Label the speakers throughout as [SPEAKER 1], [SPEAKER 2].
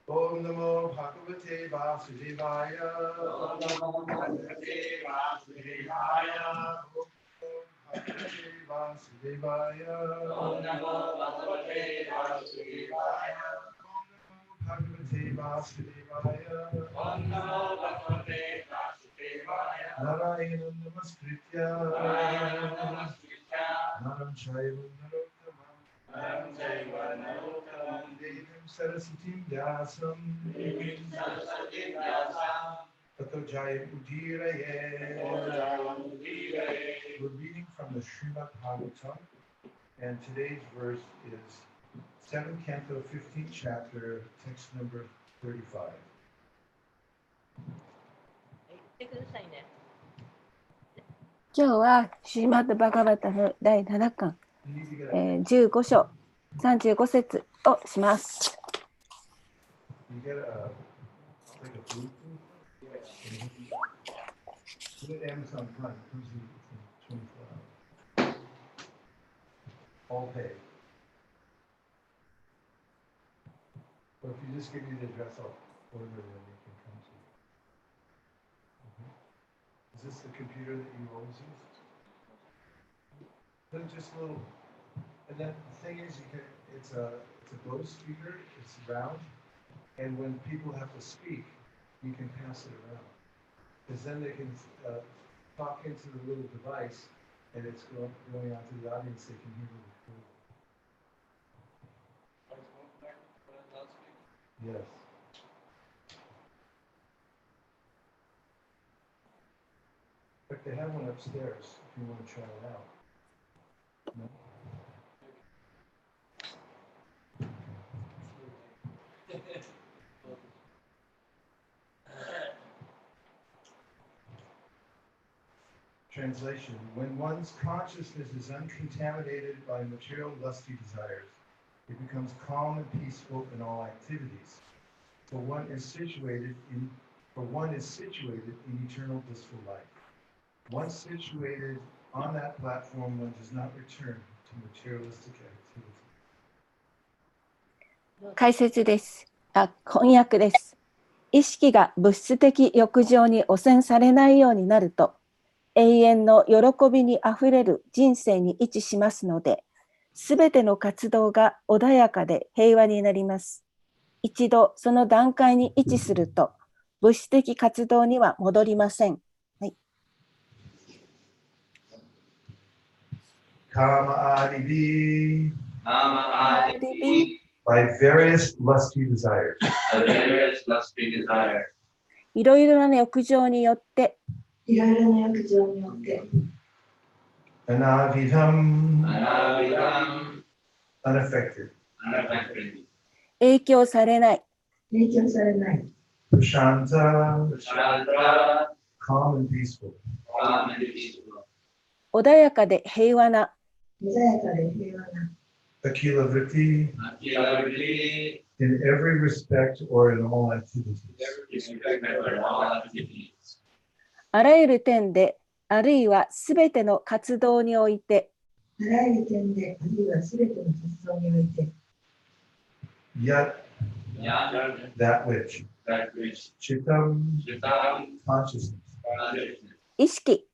[SPEAKER 1] Om Namo Bhagavate Vasudevaya. Om Namo Bhagavate Vasudevaya. Om Namo Bhagavate Vasudevaya. Bhagavate Vasudevaya. Om Namo Bhagavate Vasudevaya. Narayanam Namaskritya. Narayanam Namaskritya. Naram Shaivam Narottamam. Naram Shaiva Narottamam. Devim Saraswatim Vyasam. Devim Saraswatim Vyasam. Tato Jayam Udiraye. We're reading from the Srimad Bhagavatam, and today's verse is 7th Canto, 15th chapter, text number 35.
[SPEAKER 2] 今日はシーマッドバガバタの第7巻、15章35節をします。
[SPEAKER 1] All pay. Or if you just give me the address, I'll order it and they can come to you. Is this the computer that you always use? Then just a little, and then the thing is, it's a Bose speaker, it's round, and when people have to speak, you can pass it around. Because then they can talk into the little device, and it's going out to the audience, they can hear the recording. Yes. But they have one upstairs if you want to try it out. No? Translation: when one's consciousness is uncontaminated by material lusty desires, it becomes calm and peaceful in all activities. For one is situated in eternal blissful life. Once situated on that platform, one does not return to materialistic activity.
[SPEAKER 2] 解説です。翻訳です。意識が物質的欲情に汚染されないようになると、永遠の喜びにあふれる人生に位置しますので、すべての活動が穏やかで平和になります。一度その段階に位置すると、物質的活動には戻りません。はい。
[SPEAKER 1] Kama adibi by various lusty desires.
[SPEAKER 2] いろいろな欲情によって、
[SPEAKER 1] Anavidam unaffected.
[SPEAKER 2] 影響されない。
[SPEAKER 1] Prashanta calm and peaceful.
[SPEAKER 2] 穏やかで平和な。
[SPEAKER 1] Akila vritti in every respect or in all activities.
[SPEAKER 2] あらゆる点で、あるいはすべての活動において。
[SPEAKER 1] Yet that which Chittam consciousness.
[SPEAKER 2] 意識。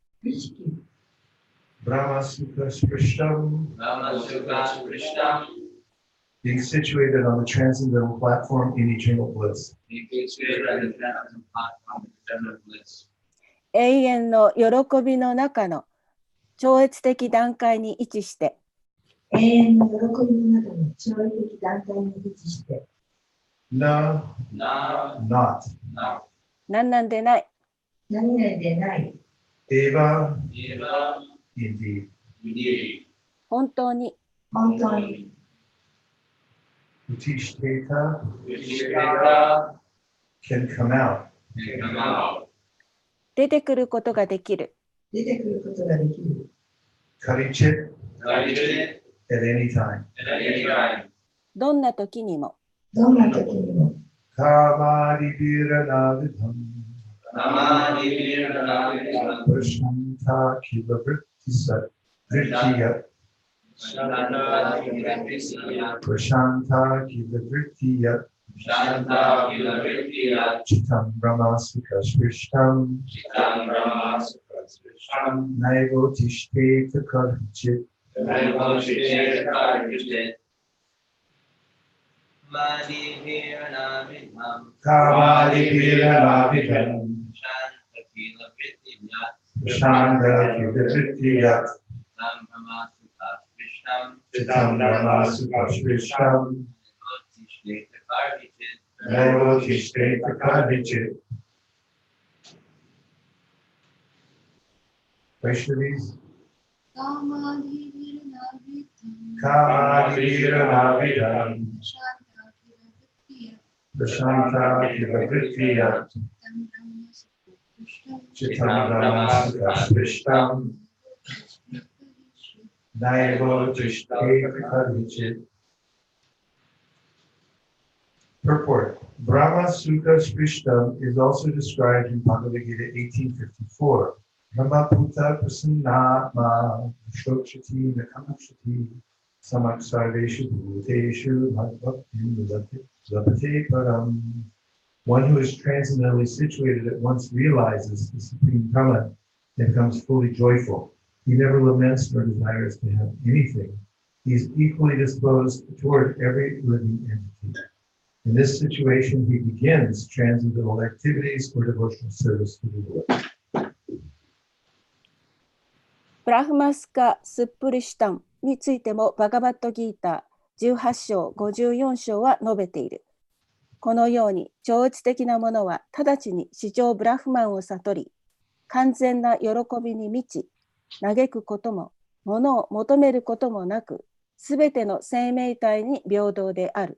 [SPEAKER 1] Brahma Sukha Sprishtam being situated on the transcendental platform in eternal bliss.
[SPEAKER 2] 永遠の喜びの中の超越的段階に位置して。
[SPEAKER 1] No, not.
[SPEAKER 2] 何々でない。
[SPEAKER 1] Eva, indeed.
[SPEAKER 2] 本当に。
[SPEAKER 1] Utishteta can come out.
[SPEAKER 2] 出てくることができる。
[SPEAKER 1] Karichit at any time.
[SPEAKER 2] どんな時にも。
[SPEAKER 1] Kamadibiranavidham Prashanta Kila Vrittisat Vrittiyat Prashanta Kila Vrittiyat Chitam Brahma Sukha Sprishtam Naivo Tishteta Karchit Kamadibiranavidham Shanda Kidavrittiyat Chitam Brahma Sukha Sprishtam Naivo Tishteta Karchit. Vaishnavis. Kamadibiranavidham Prashanta Kidavrittiyat Chitam Brahma Sukha Sprishtam Naivo Tishteta Karchit. Purport. Brahma Sukha Sprishtam is also described in Bhagavad Gita 1854. Brahma Puta Prasannatma Shokshati Nakamshati Samak Sarveshu Bhuteshu Bhagavati Mudati Lapate param. One who is transcendently situated at once realizes the Supreme Brahman and becomes fully joyful. He never laments nor desires to have anything. He is equally disposed toward every living entity. In this situation, he begins transcendental activities or devotional service to the Lord.
[SPEAKER 2] ブラフマスカ・スップリシュタンについてもバガバットギーター18章54章は述べている。このように超越的なものは直ちに至上ブラフマンを悟り、完全な喜びに満ち、嘆くことも、ものを求めることもなく、すべての生命体に平等である。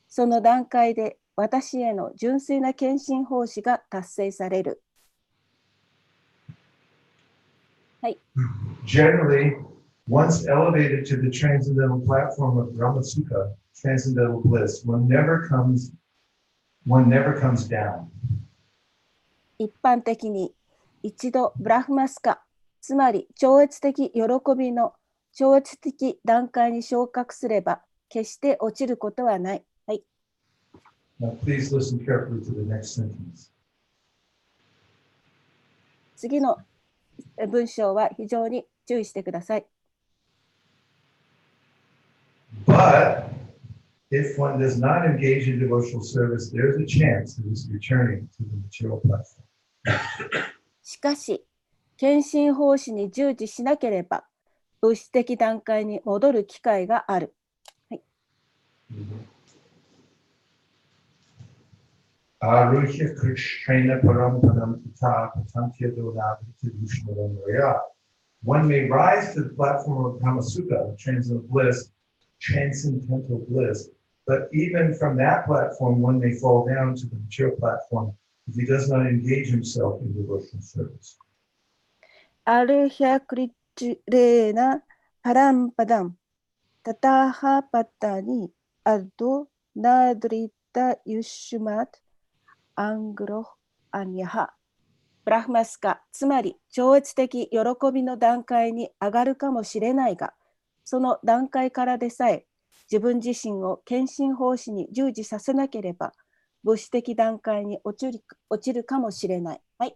[SPEAKER 2] その段階で私への純粋な献身奉仕が達成される。はい。
[SPEAKER 1] Generally, once elevated to the transcendental platform of Brahmasukha, transcendental bliss, one never comes down.
[SPEAKER 2] 一般的に一度ブラフマスカ、つまり超越的喜びの超越的段階に昇格すれば決して落ちることはない。はい。
[SPEAKER 1] Now, please listen carefully to the next sentence.
[SPEAKER 2] 次の文章は非常に注意してください。
[SPEAKER 1] But if one does not engage in devotional service, there is a chance of his returning to the material platform.
[SPEAKER 2] しかし、献身奉仕に従事しなければ、物質的段階に戻る機会がある。はい。
[SPEAKER 1] Aruhya Krishna Parampadam Tata Patantia Donavita Vishnuramaya. One may rise to the platform of Brahmasukha, transcendental bliss, but even from that platform, one may fall down to the material platform if he does not engage himself in devotional service.
[SPEAKER 2] アルヒャクリチレーナパランパダンタタハパタニアドナドリタユシュマトアングロアニャハ。ブラフマスカ、つまり超越的喜びの段階に上がるかもしれないが、その段階からでさえ自分自身を献身奉仕に従事させなければ物質的段階に落ちるかもしれない。はい。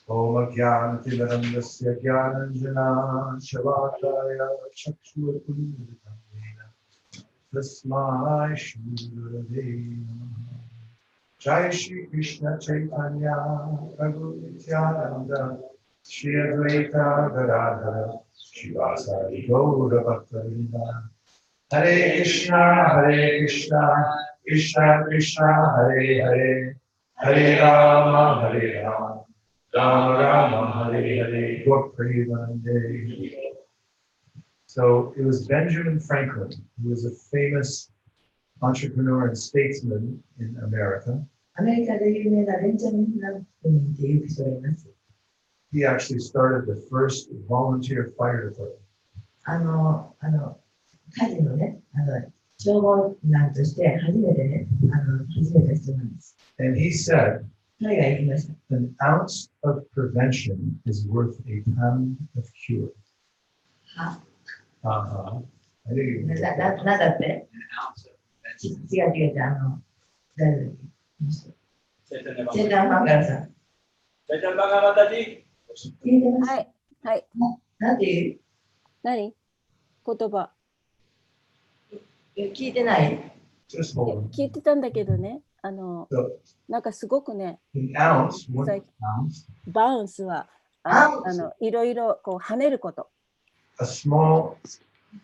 [SPEAKER 1] Om Jnanatimirandasya Jnananjana Shalakaya Chakshurapurvamena Tasmai Shri Gurave Namaha. Jai Shri Krishna Chaitanya Prabhu Nityananda Shri Advaita Gadadhara Shivasari Gaura Bhaktavinda. Hare Krishna, Krishna Krishna, Hare Hare, Hare Rama, Rama Rama, Hare Hare, Gopri. So it was Benjamin Franklin, who was a famous entrepreneur and statesman in America. He actually started the first volunteer fire department.
[SPEAKER 3] 火事のね、消防団として初めてね、始めた人なんです。
[SPEAKER 1] And he said,
[SPEAKER 3] 彼が言いました。
[SPEAKER 1] An ounce of prevention is worth a pound of cure.
[SPEAKER 3] は
[SPEAKER 1] なん
[SPEAKER 3] だって違う、誰だっけセーターマンガルさん。セーターマンガルたち聞いてます。
[SPEAKER 2] はい。はい。
[SPEAKER 3] なんて言う？
[SPEAKER 2] 何？言葉。
[SPEAKER 3] 聞いてない？
[SPEAKER 2] 聞いてたんだけどね、なんかすごくね、バウンスはいろいろこう跳ねること。
[SPEAKER 1] A small,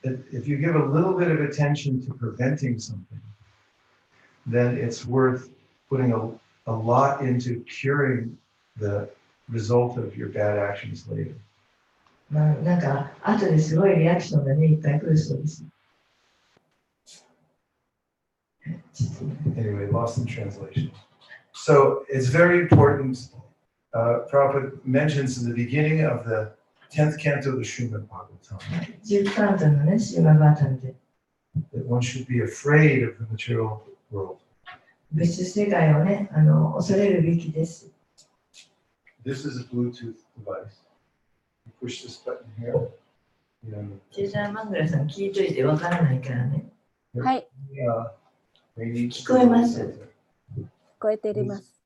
[SPEAKER 1] if you give a little bit of attention to preventing something, then it's worth putting a lot into curing the result of your bad actions later.
[SPEAKER 3] なんか後ですごいリアクションがね、いっぱい来るそうです。
[SPEAKER 1] Anyway, lost in translation. So it's very important. Prabhupada mentions in the beginning of the 10th canto of the Srimad Bhagavatam that one should be afraid of the material world. this is a Bluetooth device. You push this button here. You know,
[SPEAKER 3] チェーターマングラさん聞いといてわからないからね。
[SPEAKER 2] はい、
[SPEAKER 1] radio
[SPEAKER 3] 聞こえます。
[SPEAKER 2] 聞こえています。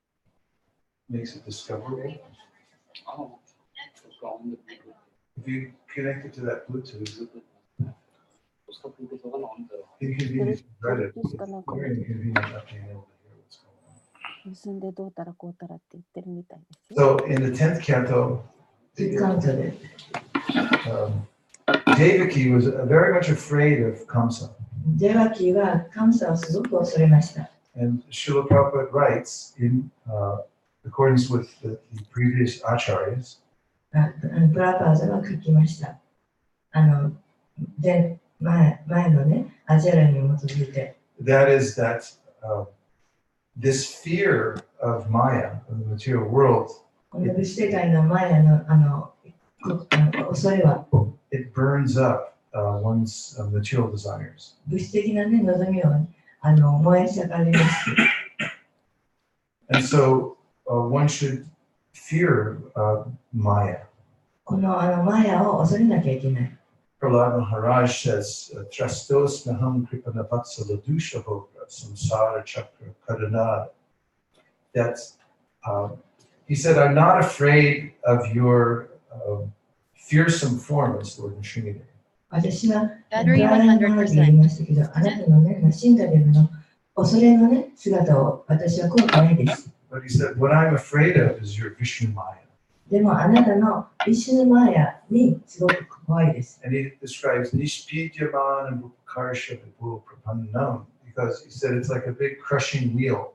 [SPEAKER 1] makes it discoverable. If you connect it to that Bluetooth, inconvenient is dreaded. It's very inconvenient not being able to hear what's going on.
[SPEAKER 2] 結んでどうたらこうたらって言ってるみたいですよ。
[SPEAKER 1] So in the 10th canto,
[SPEAKER 3] カウントで。
[SPEAKER 1] Devaki was very much afraid of Kamsa.
[SPEAKER 3] デワキはカムサをすごく恐れました。
[SPEAKER 1] And Srila Prabhupada writes, in accordance with the previous acharyas,
[SPEAKER 3] プラパーザは書きました。で、前のね、アジャラに基づいて。
[SPEAKER 1] that is that this fear of Maya, of the material world,
[SPEAKER 3] この物質世界のマヤの恐れは、
[SPEAKER 1] it burns up one's material desires.
[SPEAKER 3] 物質的なね、望みを燃え盛ります。
[SPEAKER 1] And so one should fear Maya.
[SPEAKER 3] このマヤを恐れなきゃいけない。
[SPEAKER 1] Prahlad Maharaj says, Trastos Naham Kripanavatsa Ladusha Bhoga Samsara Chakra Kadanad. That he said, I'm not afraid of your fearsome form as Lord Nrsimhadev.
[SPEAKER 3] 私は、言いましたけど、あなたのね、ナシンダデブの恐れのね、姿を私は怖くないです。
[SPEAKER 1] But he said, what I'm afraid of is your Vishnu Maya.
[SPEAKER 3] でもあなたのビシュヌマヤにすごく怖いです。
[SPEAKER 1] And he describes Nishpidyaman and Bhukarsha Vibhu Prapannam because he said it's like a big crushing wheel.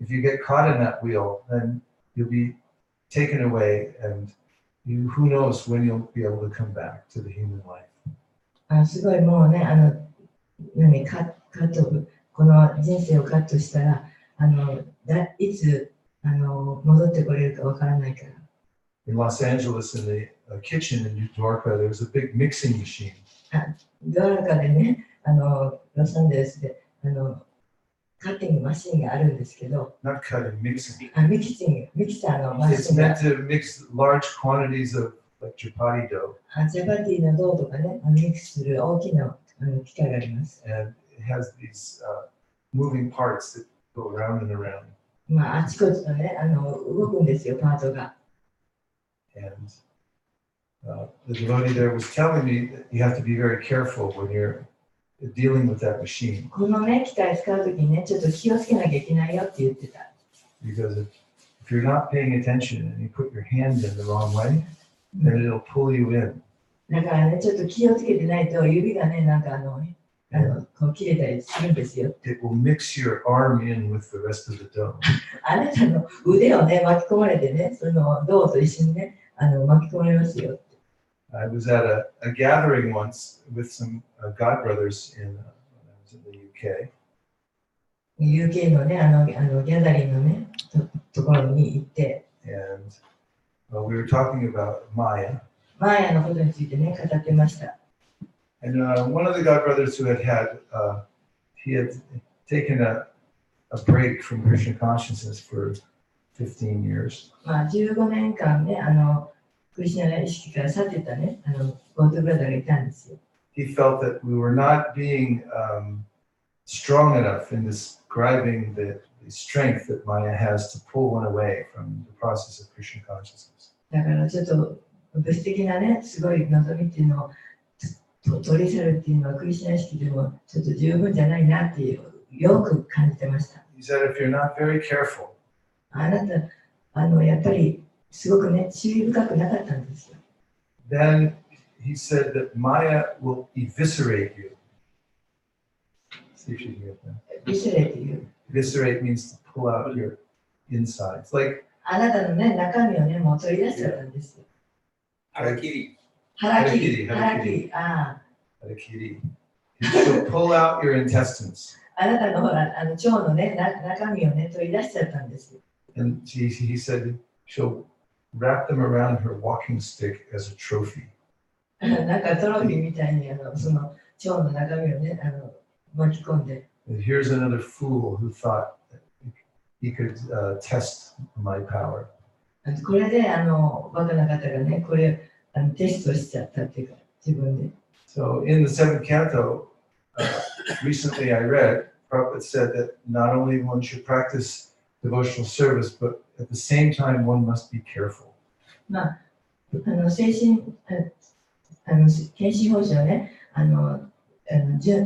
[SPEAKER 1] If you get caught in that wheel, then you'll be taken away and who knows when you'll be able to come back to the human life.
[SPEAKER 3] すごいもうね、カット、この人生をカットしたら、いつ戻ってこれるかわからないから。
[SPEAKER 1] In Los Angeles, in the kitchen in New Dwarka, there was a big mixing machine.
[SPEAKER 3] ドラカでね、ロサンゼルスでカッティングマシンがあるんですけど、
[SPEAKER 1] Not cutting, mixing.
[SPEAKER 3] ミキサーのマシ
[SPEAKER 1] It's
[SPEAKER 3] ンが
[SPEAKER 1] meant to mix large quantities of like chapati dough.
[SPEAKER 3] チャパティの銅とかね、ミックスする大きな機械があります。
[SPEAKER 1] And it has these moving parts that go around and around.
[SPEAKER 3] まあ、あちこちとね、動くんですよ、パートが。
[SPEAKER 1] And the devotee there was telling me that you have to be very careful when you're dealing with that machine.
[SPEAKER 3] このね、機械使うときにね、ちょっと気をつけなきゃいけないよって言ってた。
[SPEAKER 1] Because if you're not paying attention and you put your hand in the wrong way, then it'll pull you in.
[SPEAKER 3] だからね、ちょっと気をつけてないと指がね、なんかこう切れたりするんですよ。
[SPEAKER 1] It will mix your arm in with the rest of the dough.
[SPEAKER 3] あなたの腕をね、巻き込まれてね、その銅と一緒にね、巻き込まれますよ。
[SPEAKER 1] I was at a gathering once with some God brothers when I was in the UK.
[SPEAKER 3] UK のね、ギャザリンのね、ところに行って、
[SPEAKER 1] And we were talking about Maya.
[SPEAKER 3] マーヤのことについてね、語ってました。
[SPEAKER 1] And one of the God brothers who he had taken a break from Krishna consciousness for 15 years.
[SPEAKER 3] まあ、15年間ね、クリシナの意識から去ってたね、ゴートブラザーがいたんですよ。
[SPEAKER 1] He felt that we were not being strong enough in describing the strength that Maya has to pull one away from the process of Krishna consciousness.
[SPEAKER 3] だからちょっと物質的なね、すごい望みっていうのを取り去るっていうのはクリシナ意識でもちょっと十分じゃないなっていうよく感じてました。
[SPEAKER 1] He said, if you're not very careful,
[SPEAKER 3] あなた、やっぱりすごくね、注意深くなかったんですよ。
[SPEAKER 1] then he said that Maya will eviscerate you. See if you can get that.
[SPEAKER 3] ビスレっていう。
[SPEAKER 1] Eviscerate means to pull out your insides. Like
[SPEAKER 3] あなたのね、中身をね、もう取り出しちゃったんですよ。
[SPEAKER 1] harakiri.
[SPEAKER 3] 腹切り。ああ。
[SPEAKER 1] Harakiri. She'll pull out your intestines.
[SPEAKER 3] あなたのほら、腸のね、中身をね、取り出しちゃったんですよ。
[SPEAKER 1] And he said she'll wrap them around her walking stick as a trophy.
[SPEAKER 3] なんかトロフィーみたいにその腸の中身をね、巻き込んで。
[SPEAKER 1] And here's another fool who thought that he could test my power.
[SPEAKER 3] これでバカな方がね、これテストしちゃったっていうか、自分で。
[SPEAKER 1] So in the seventh canto, recently I read, Prabhupada said that not only one should practice devotional service, but at the same time one must be careful.
[SPEAKER 3] まあ、精神、献身奉仕をね、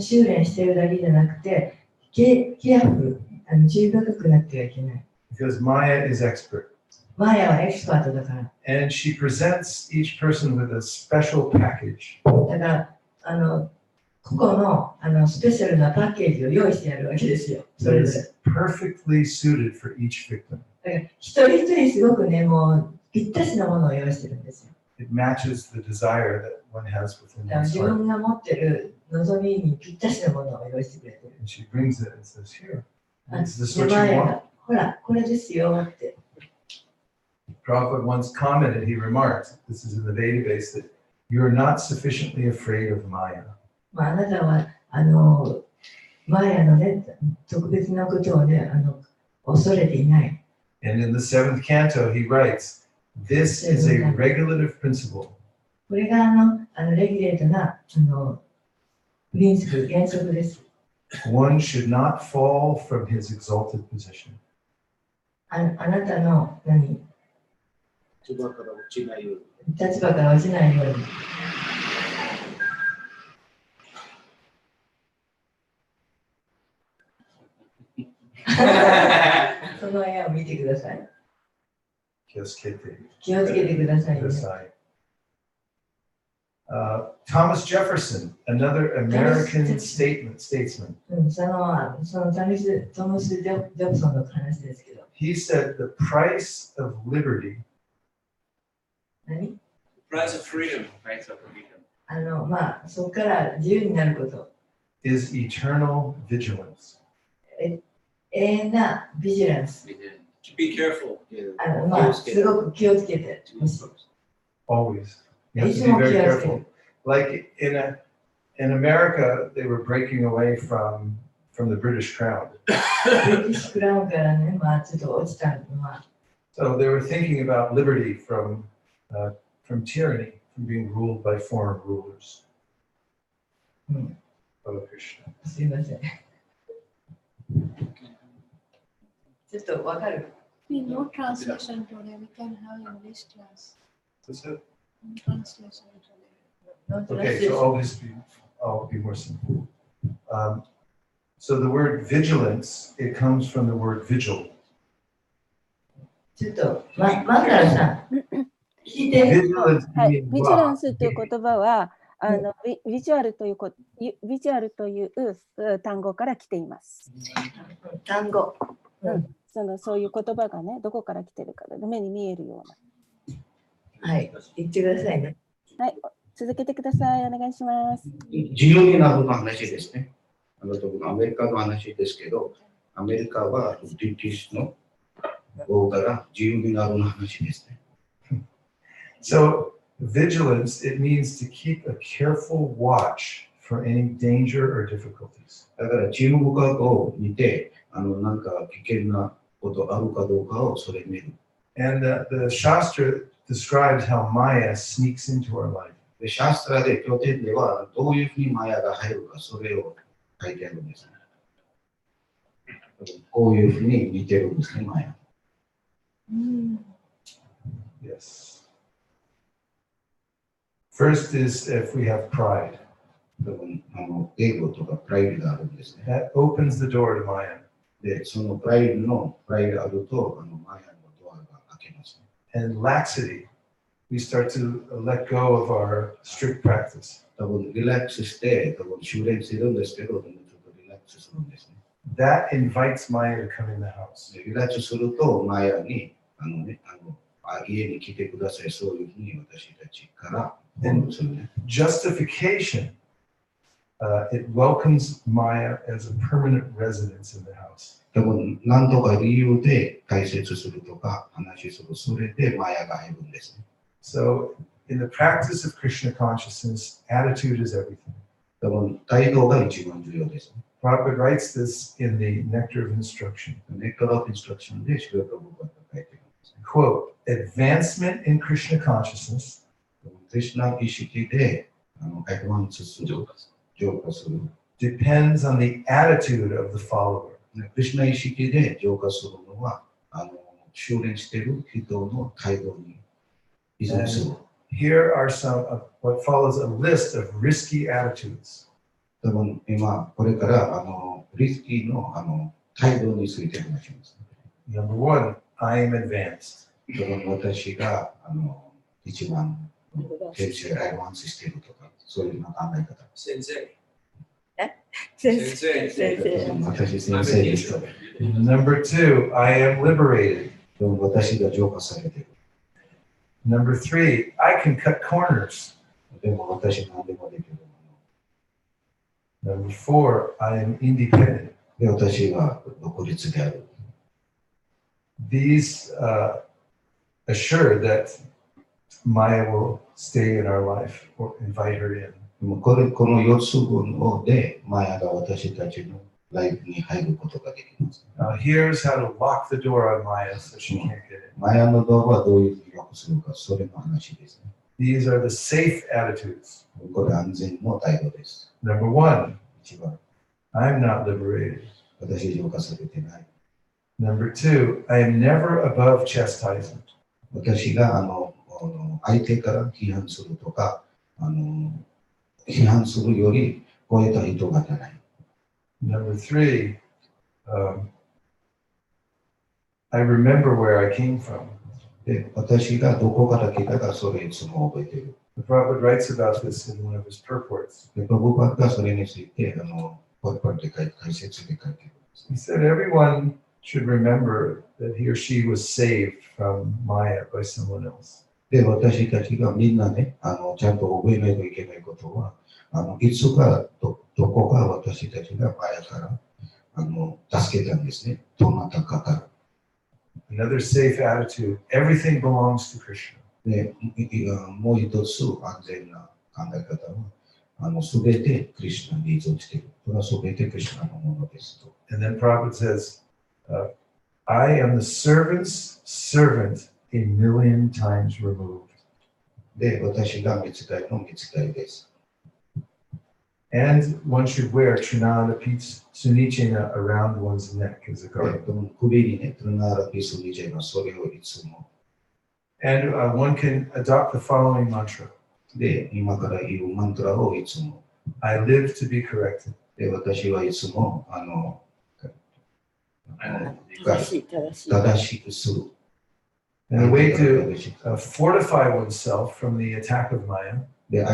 [SPEAKER 3] 修練してるだけじゃなくて、ケアフル、注意深くなってはいけない。
[SPEAKER 1] Because Maya is expert.
[SPEAKER 3] マヤはエキスパートだから。
[SPEAKER 1] And she presents each person with a special package.
[SPEAKER 3] だから、個々のスペシャルなパッケージを用意してやるわけですよ。そ
[SPEAKER 1] That
[SPEAKER 3] れぞれ。
[SPEAKER 1] is perfectly suited for each victim.
[SPEAKER 3] だから一人一人すごくね、もうぴったしなものを用意してるんですよ。
[SPEAKER 1] It matches the desire that one has within
[SPEAKER 3] だから
[SPEAKER 1] one's
[SPEAKER 3] 自
[SPEAKER 1] heart.
[SPEAKER 3] 分が持ってる望みにぴったしなものを用意してくれてる。
[SPEAKER 1] And she brings it and says, Here,
[SPEAKER 3] あ
[SPEAKER 1] is this
[SPEAKER 3] で
[SPEAKER 1] what
[SPEAKER 3] マ
[SPEAKER 1] you
[SPEAKER 3] ヤ
[SPEAKER 1] want?
[SPEAKER 3] が、ほら、これですよって。
[SPEAKER 1] Prabhupada once commented, he remarked, this is in the database, that you're not sufficiently afraid of Maya.
[SPEAKER 3] まあ、あなたはマヤのね、特別なことをね、恐れていない。
[SPEAKER 1] And in the seventh canto, he writes, this is a regulative principle.
[SPEAKER 3] これがレギュレートなプリンシプル、原則です。
[SPEAKER 1] One should not fall from his exalted position.
[SPEAKER 3] あなたの
[SPEAKER 4] 立場から落ちないように。
[SPEAKER 3] 立場から落ちないように。その絵を見てください。気をつけてくださいね。
[SPEAKER 1] Thomas Jefferson, another American statesman.
[SPEAKER 3] そのトマス・ジョブソンの話ですけど。
[SPEAKER 1] He said the price of liberty
[SPEAKER 3] 何
[SPEAKER 4] Price of freedom. Price of freedom.
[SPEAKER 3] まあ、そこから自由になること。
[SPEAKER 1] is eternal vigilance.
[SPEAKER 3] 永遠なビジランス。
[SPEAKER 4] Be careful.
[SPEAKER 3] まあ、すごく気をつけてほしい。
[SPEAKER 1] Always. You have to be very careful. Like in America, they were breaking away from the British crown.
[SPEAKER 3] ブリティッシュクラウンからね、まあ、ちょっと落ちたのは。
[SPEAKER 1] So they were thinking about liberty from tyranny, from being ruled by foreign rulers.
[SPEAKER 3] すいません。ちょっとわかる
[SPEAKER 5] No translation today. We can have English class.
[SPEAKER 1] That's it?
[SPEAKER 5] No translation today.
[SPEAKER 1] Okay, so I'll be more simple. So the word vigilance, it comes from the word vigil.
[SPEAKER 3] ちょっと、マカルさん、聞いて。
[SPEAKER 1] Vigilance
[SPEAKER 2] はい、
[SPEAKER 1] means
[SPEAKER 2] ビジランスという言葉はビジュアルという単語から来ています。
[SPEAKER 3] 単語。
[SPEAKER 2] そういう言葉がね、どこから来てるかで目に見えるような。
[SPEAKER 3] はい、言ってくださいね。
[SPEAKER 2] はい、続けてください。お願いします。
[SPEAKER 6] 自由になるの話ですね。アメリカの話ですけど、アメリカはブリティッシュの方から自由になるの話ですね。
[SPEAKER 1] So vigilance, it means to keep a careful watch for any danger or difficulties.
[SPEAKER 6] だから注意深く見て、なんか危険なことあるかどうかをそれ見る。
[SPEAKER 1] And the Shastra describes how Maya sneaks into our life.
[SPEAKER 6] で、シャストラで経典ではどういうふうにマヤが入るか、それを書いてあるんですね。こういうふうに似てるんですね、マヤ。
[SPEAKER 1] Yes. First is if we have pride.
[SPEAKER 6] エゴとかプライドがあるんですね。
[SPEAKER 1] That opens the door to Maya.
[SPEAKER 6] で、そのプライドがあると、マヤのドアが開けますね。
[SPEAKER 1] And laxity. We start to let go of our strict practice.
[SPEAKER 6] 多分リラックスして、多分修練するんですけど、ちょっとリラックスするんですね。
[SPEAKER 1] That invites Maya to come in the house.
[SPEAKER 6] リラックスすると、マヤに、家に来てください、そういうふうに私たちから言うするね。
[SPEAKER 1] Justification. It welcomes Maya as a permanent residence in the house.
[SPEAKER 6] 多分何とか理由で解説するとか話する、それでマヤが入るんですね。
[SPEAKER 1] So, in the practice of Krishna consciousness, attitude is everything.
[SPEAKER 6] 多分態度が一番重要ですね。
[SPEAKER 1] Prabhupada writes this in the Nectar of Instruction.
[SPEAKER 6] Nectar of Instruction でシュラプラブパッドが書いてる。
[SPEAKER 1] quote, advancement in Krishna consciousness
[SPEAKER 6] クリシュナ意識でアドバンスする、浄化する。
[SPEAKER 1] depends on the attitude of the follower.
[SPEAKER 6] クリシュナ意識で浄化するのは、修練している人の態度に依存する。
[SPEAKER 1] Here are some of what follows a list of risky attitudes.
[SPEAKER 6] 多分今、これからリスキーの態度について話します。
[SPEAKER 1] Number one, I am advanced.
[SPEAKER 6] 多分私が一番人生アドバンスしているとか、そういう考え方。
[SPEAKER 4] 先生。
[SPEAKER 2] 先
[SPEAKER 4] 生。
[SPEAKER 2] 先生。
[SPEAKER 6] 私先生ですと。
[SPEAKER 1] Number two, I am liberated.
[SPEAKER 6] 私が浄化されている。
[SPEAKER 1] Number three, I can cut corners.
[SPEAKER 6] でも私何でもできる。
[SPEAKER 1] Number four, I am independent.
[SPEAKER 6] で私は独立である。
[SPEAKER 1] These assure that Maya will stay in our life or invite her in.
[SPEAKER 6] この4つ分でマヤが私たちのライフに入ることができます。
[SPEAKER 1] Here's how to lock the door on Maya so she can't get in.
[SPEAKER 6] マヤのドアはどういうふうにロックするか、それの話ですね。
[SPEAKER 1] These are the safe attitudes.
[SPEAKER 6] これ安全の態度です。
[SPEAKER 1] Number one,
[SPEAKER 6] 一番、
[SPEAKER 1] I'm not liberated.
[SPEAKER 6] 私浄化されてない。
[SPEAKER 1] Number two, I am never above chastisement.
[SPEAKER 6] 私が相手から批判するとか、批判するより超えた人がない。
[SPEAKER 1] Number three, I remember where I came from.
[SPEAKER 6] で、私がどこから来たか、それいつも覚えている。
[SPEAKER 1] The Prabhupada writes about this in one of his purports.
[SPEAKER 6] で、プラブパッドがそれについて、パッパで解説で書いている。
[SPEAKER 1] He said everyone should remember that he or she was saved from Maya by someone else.
[SPEAKER 6] で、私たちがみんなね、ちゃんと覚えないといけないことは、いつかどこか私たちがマヤから助けたんですね。どなたかから。
[SPEAKER 1] Another safe attitude, everything belongs to Krishna.
[SPEAKER 6] で、もう一つ安全な考え方は、すべてクリシュナに依存している。それはすべてクリシュナのものですと。
[SPEAKER 1] And then Prabhupada says, I am the servant's servant a million times removed.
[SPEAKER 6] で、私が見つかりの見つかりです。
[SPEAKER 1] And one should wear Trinada Sunichena around one's neck as a garment.
[SPEAKER 6] 首にね、トゥナーラピスニジェのそれをいつも。
[SPEAKER 1] And one can adopt the following mantra.
[SPEAKER 6] で、今から言うマントラをいつも。
[SPEAKER 1] I live to be corrected.
[SPEAKER 6] で、私はいつも正しくする。
[SPEAKER 1] And a way to fortify oneself from the attack of Maya
[SPEAKER 6] で、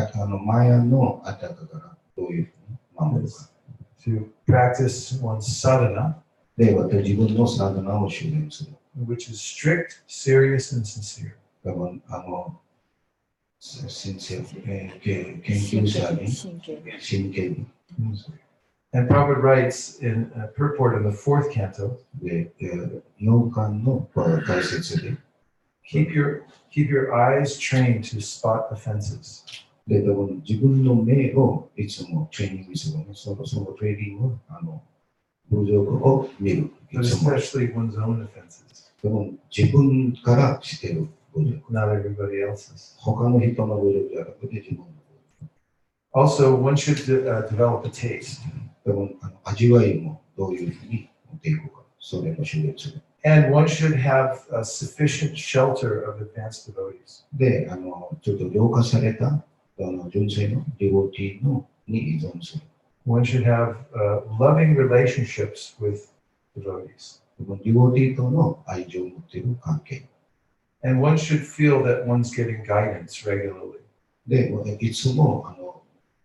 [SPEAKER 6] マヤのアタックからどういうふうに守るか。
[SPEAKER 1] to practice one's sadhana,
[SPEAKER 6] で、自分のサダナを修練する。
[SPEAKER 1] which is strict, serious, and sincere.
[SPEAKER 6] 多分、先生、研究者に真剣に。
[SPEAKER 1] And Prabhupada writes in a purport in the fourth canto,
[SPEAKER 6] で、4巻の解説で、
[SPEAKER 1] keep your eyes trained to spot offenses.
[SPEAKER 6] で、多分自分の目をいつもトレーニングするね。そのトレーニングを、侮辱を見る。
[SPEAKER 1] But especially one's own offenses,
[SPEAKER 6] 多分自分からしている侮辱。
[SPEAKER 1] not everybody else's.
[SPEAKER 6] 他の人の侮辱じゃなくて自分の侮辱。
[SPEAKER 1] Also, one should develop a taste.
[SPEAKER 6] 多分味わいもどういうふうに持っていくか。それも修練する。
[SPEAKER 1] And one should have a sufficient shelter of advanced devotees.
[SPEAKER 6] で、ちょっと浄化された純正のディボティのに依存する。
[SPEAKER 1] One should have loving relationships with devotees.
[SPEAKER 6] ディボティとの愛情を持っている関係。
[SPEAKER 1] And one should feel that one's getting guidance regularly.
[SPEAKER 6] で、いつも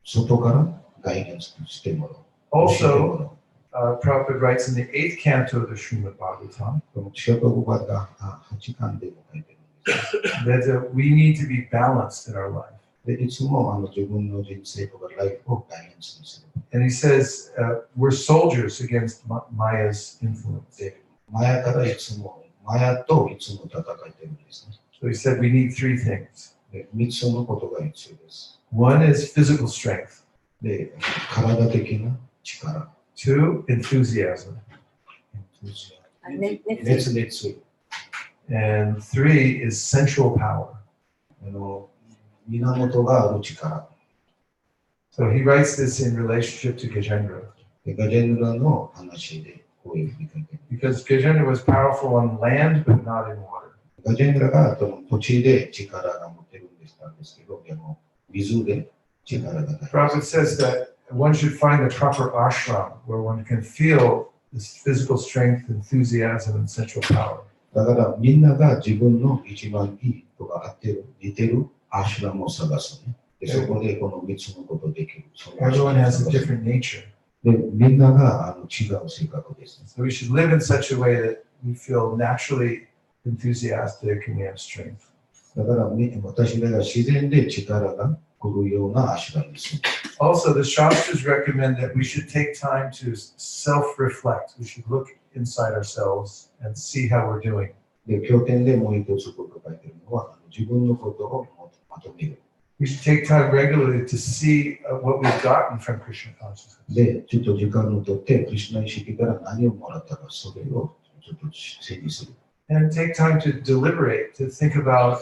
[SPEAKER 6] 外からガイダンスしてもらう。
[SPEAKER 1] Also, Prabhupada writes in the 8th canto of the Srimad Bhagavatam
[SPEAKER 6] このシャパゴバが8巻でも書いてるんです。
[SPEAKER 1] that we need to be balanced in our life.
[SPEAKER 6] で、いつも自分の人生とかライフをガイダンスにする。
[SPEAKER 1] And he says, we're soldiers against Maya's influence.
[SPEAKER 6] で、マヤからいつも、マヤといつも戦ってるんですね。
[SPEAKER 1] So he said we need three things.
[SPEAKER 6] で、3つのことが必要です。
[SPEAKER 1] One is physical strength.
[SPEAKER 6] で、体的な力。
[SPEAKER 1] Two, enthusiasm.
[SPEAKER 6] 熱意。
[SPEAKER 1] And 3 is sensual power.
[SPEAKER 6] 源がある力。
[SPEAKER 1] So he writes this in relationship to Gajendra.
[SPEAKER 6] ガジェンドラの話でこういうふうに書いてある。
[SPEAKER 1] Because Gajendra was powerful on land, but not in water.
[SPEAKER 6] ガジェンドラが土地で力が持ってるんですけど、でも水で力がない。
[SPEAKER 1] Prabhupada says that one should find the proper ashram where one can feel this physical strength, enthusiasm, and sensual power.
[SPEAKER 6] だからみんなが自分の一番いいとか合ってる、似てるアシュラムを探すね。でそこでこの3つのことできる。
[SPEAKER 1] Everyone has a different nature.
[SPEAKER 6] でみんなが違う性格です。
[SPEAKER 1] So we should live in such a way that we feel naturally enthusiastic and we have strength.
[SPEAKER 6] だから私らが自然で力が来るようなアシュラムです。
[SPEAKER 1] Also, the Shastras recommend that we should take time to self-reflect. We should look inside ourselves and see how we're doing.
[SPEAKER 6] で、経典でもう一つこと書いてるのは、自分のことをまとめる。
[SPEAKER 1] We should take time regularly to see what we've gotten from Krishna consciousness.
[SPEAKER 6] で、ちょっと時間をとって、クリシュナ意識から何をもらったか、それをちょっと整理する。
[SPEAKER 1] And take time to deliberate, to think about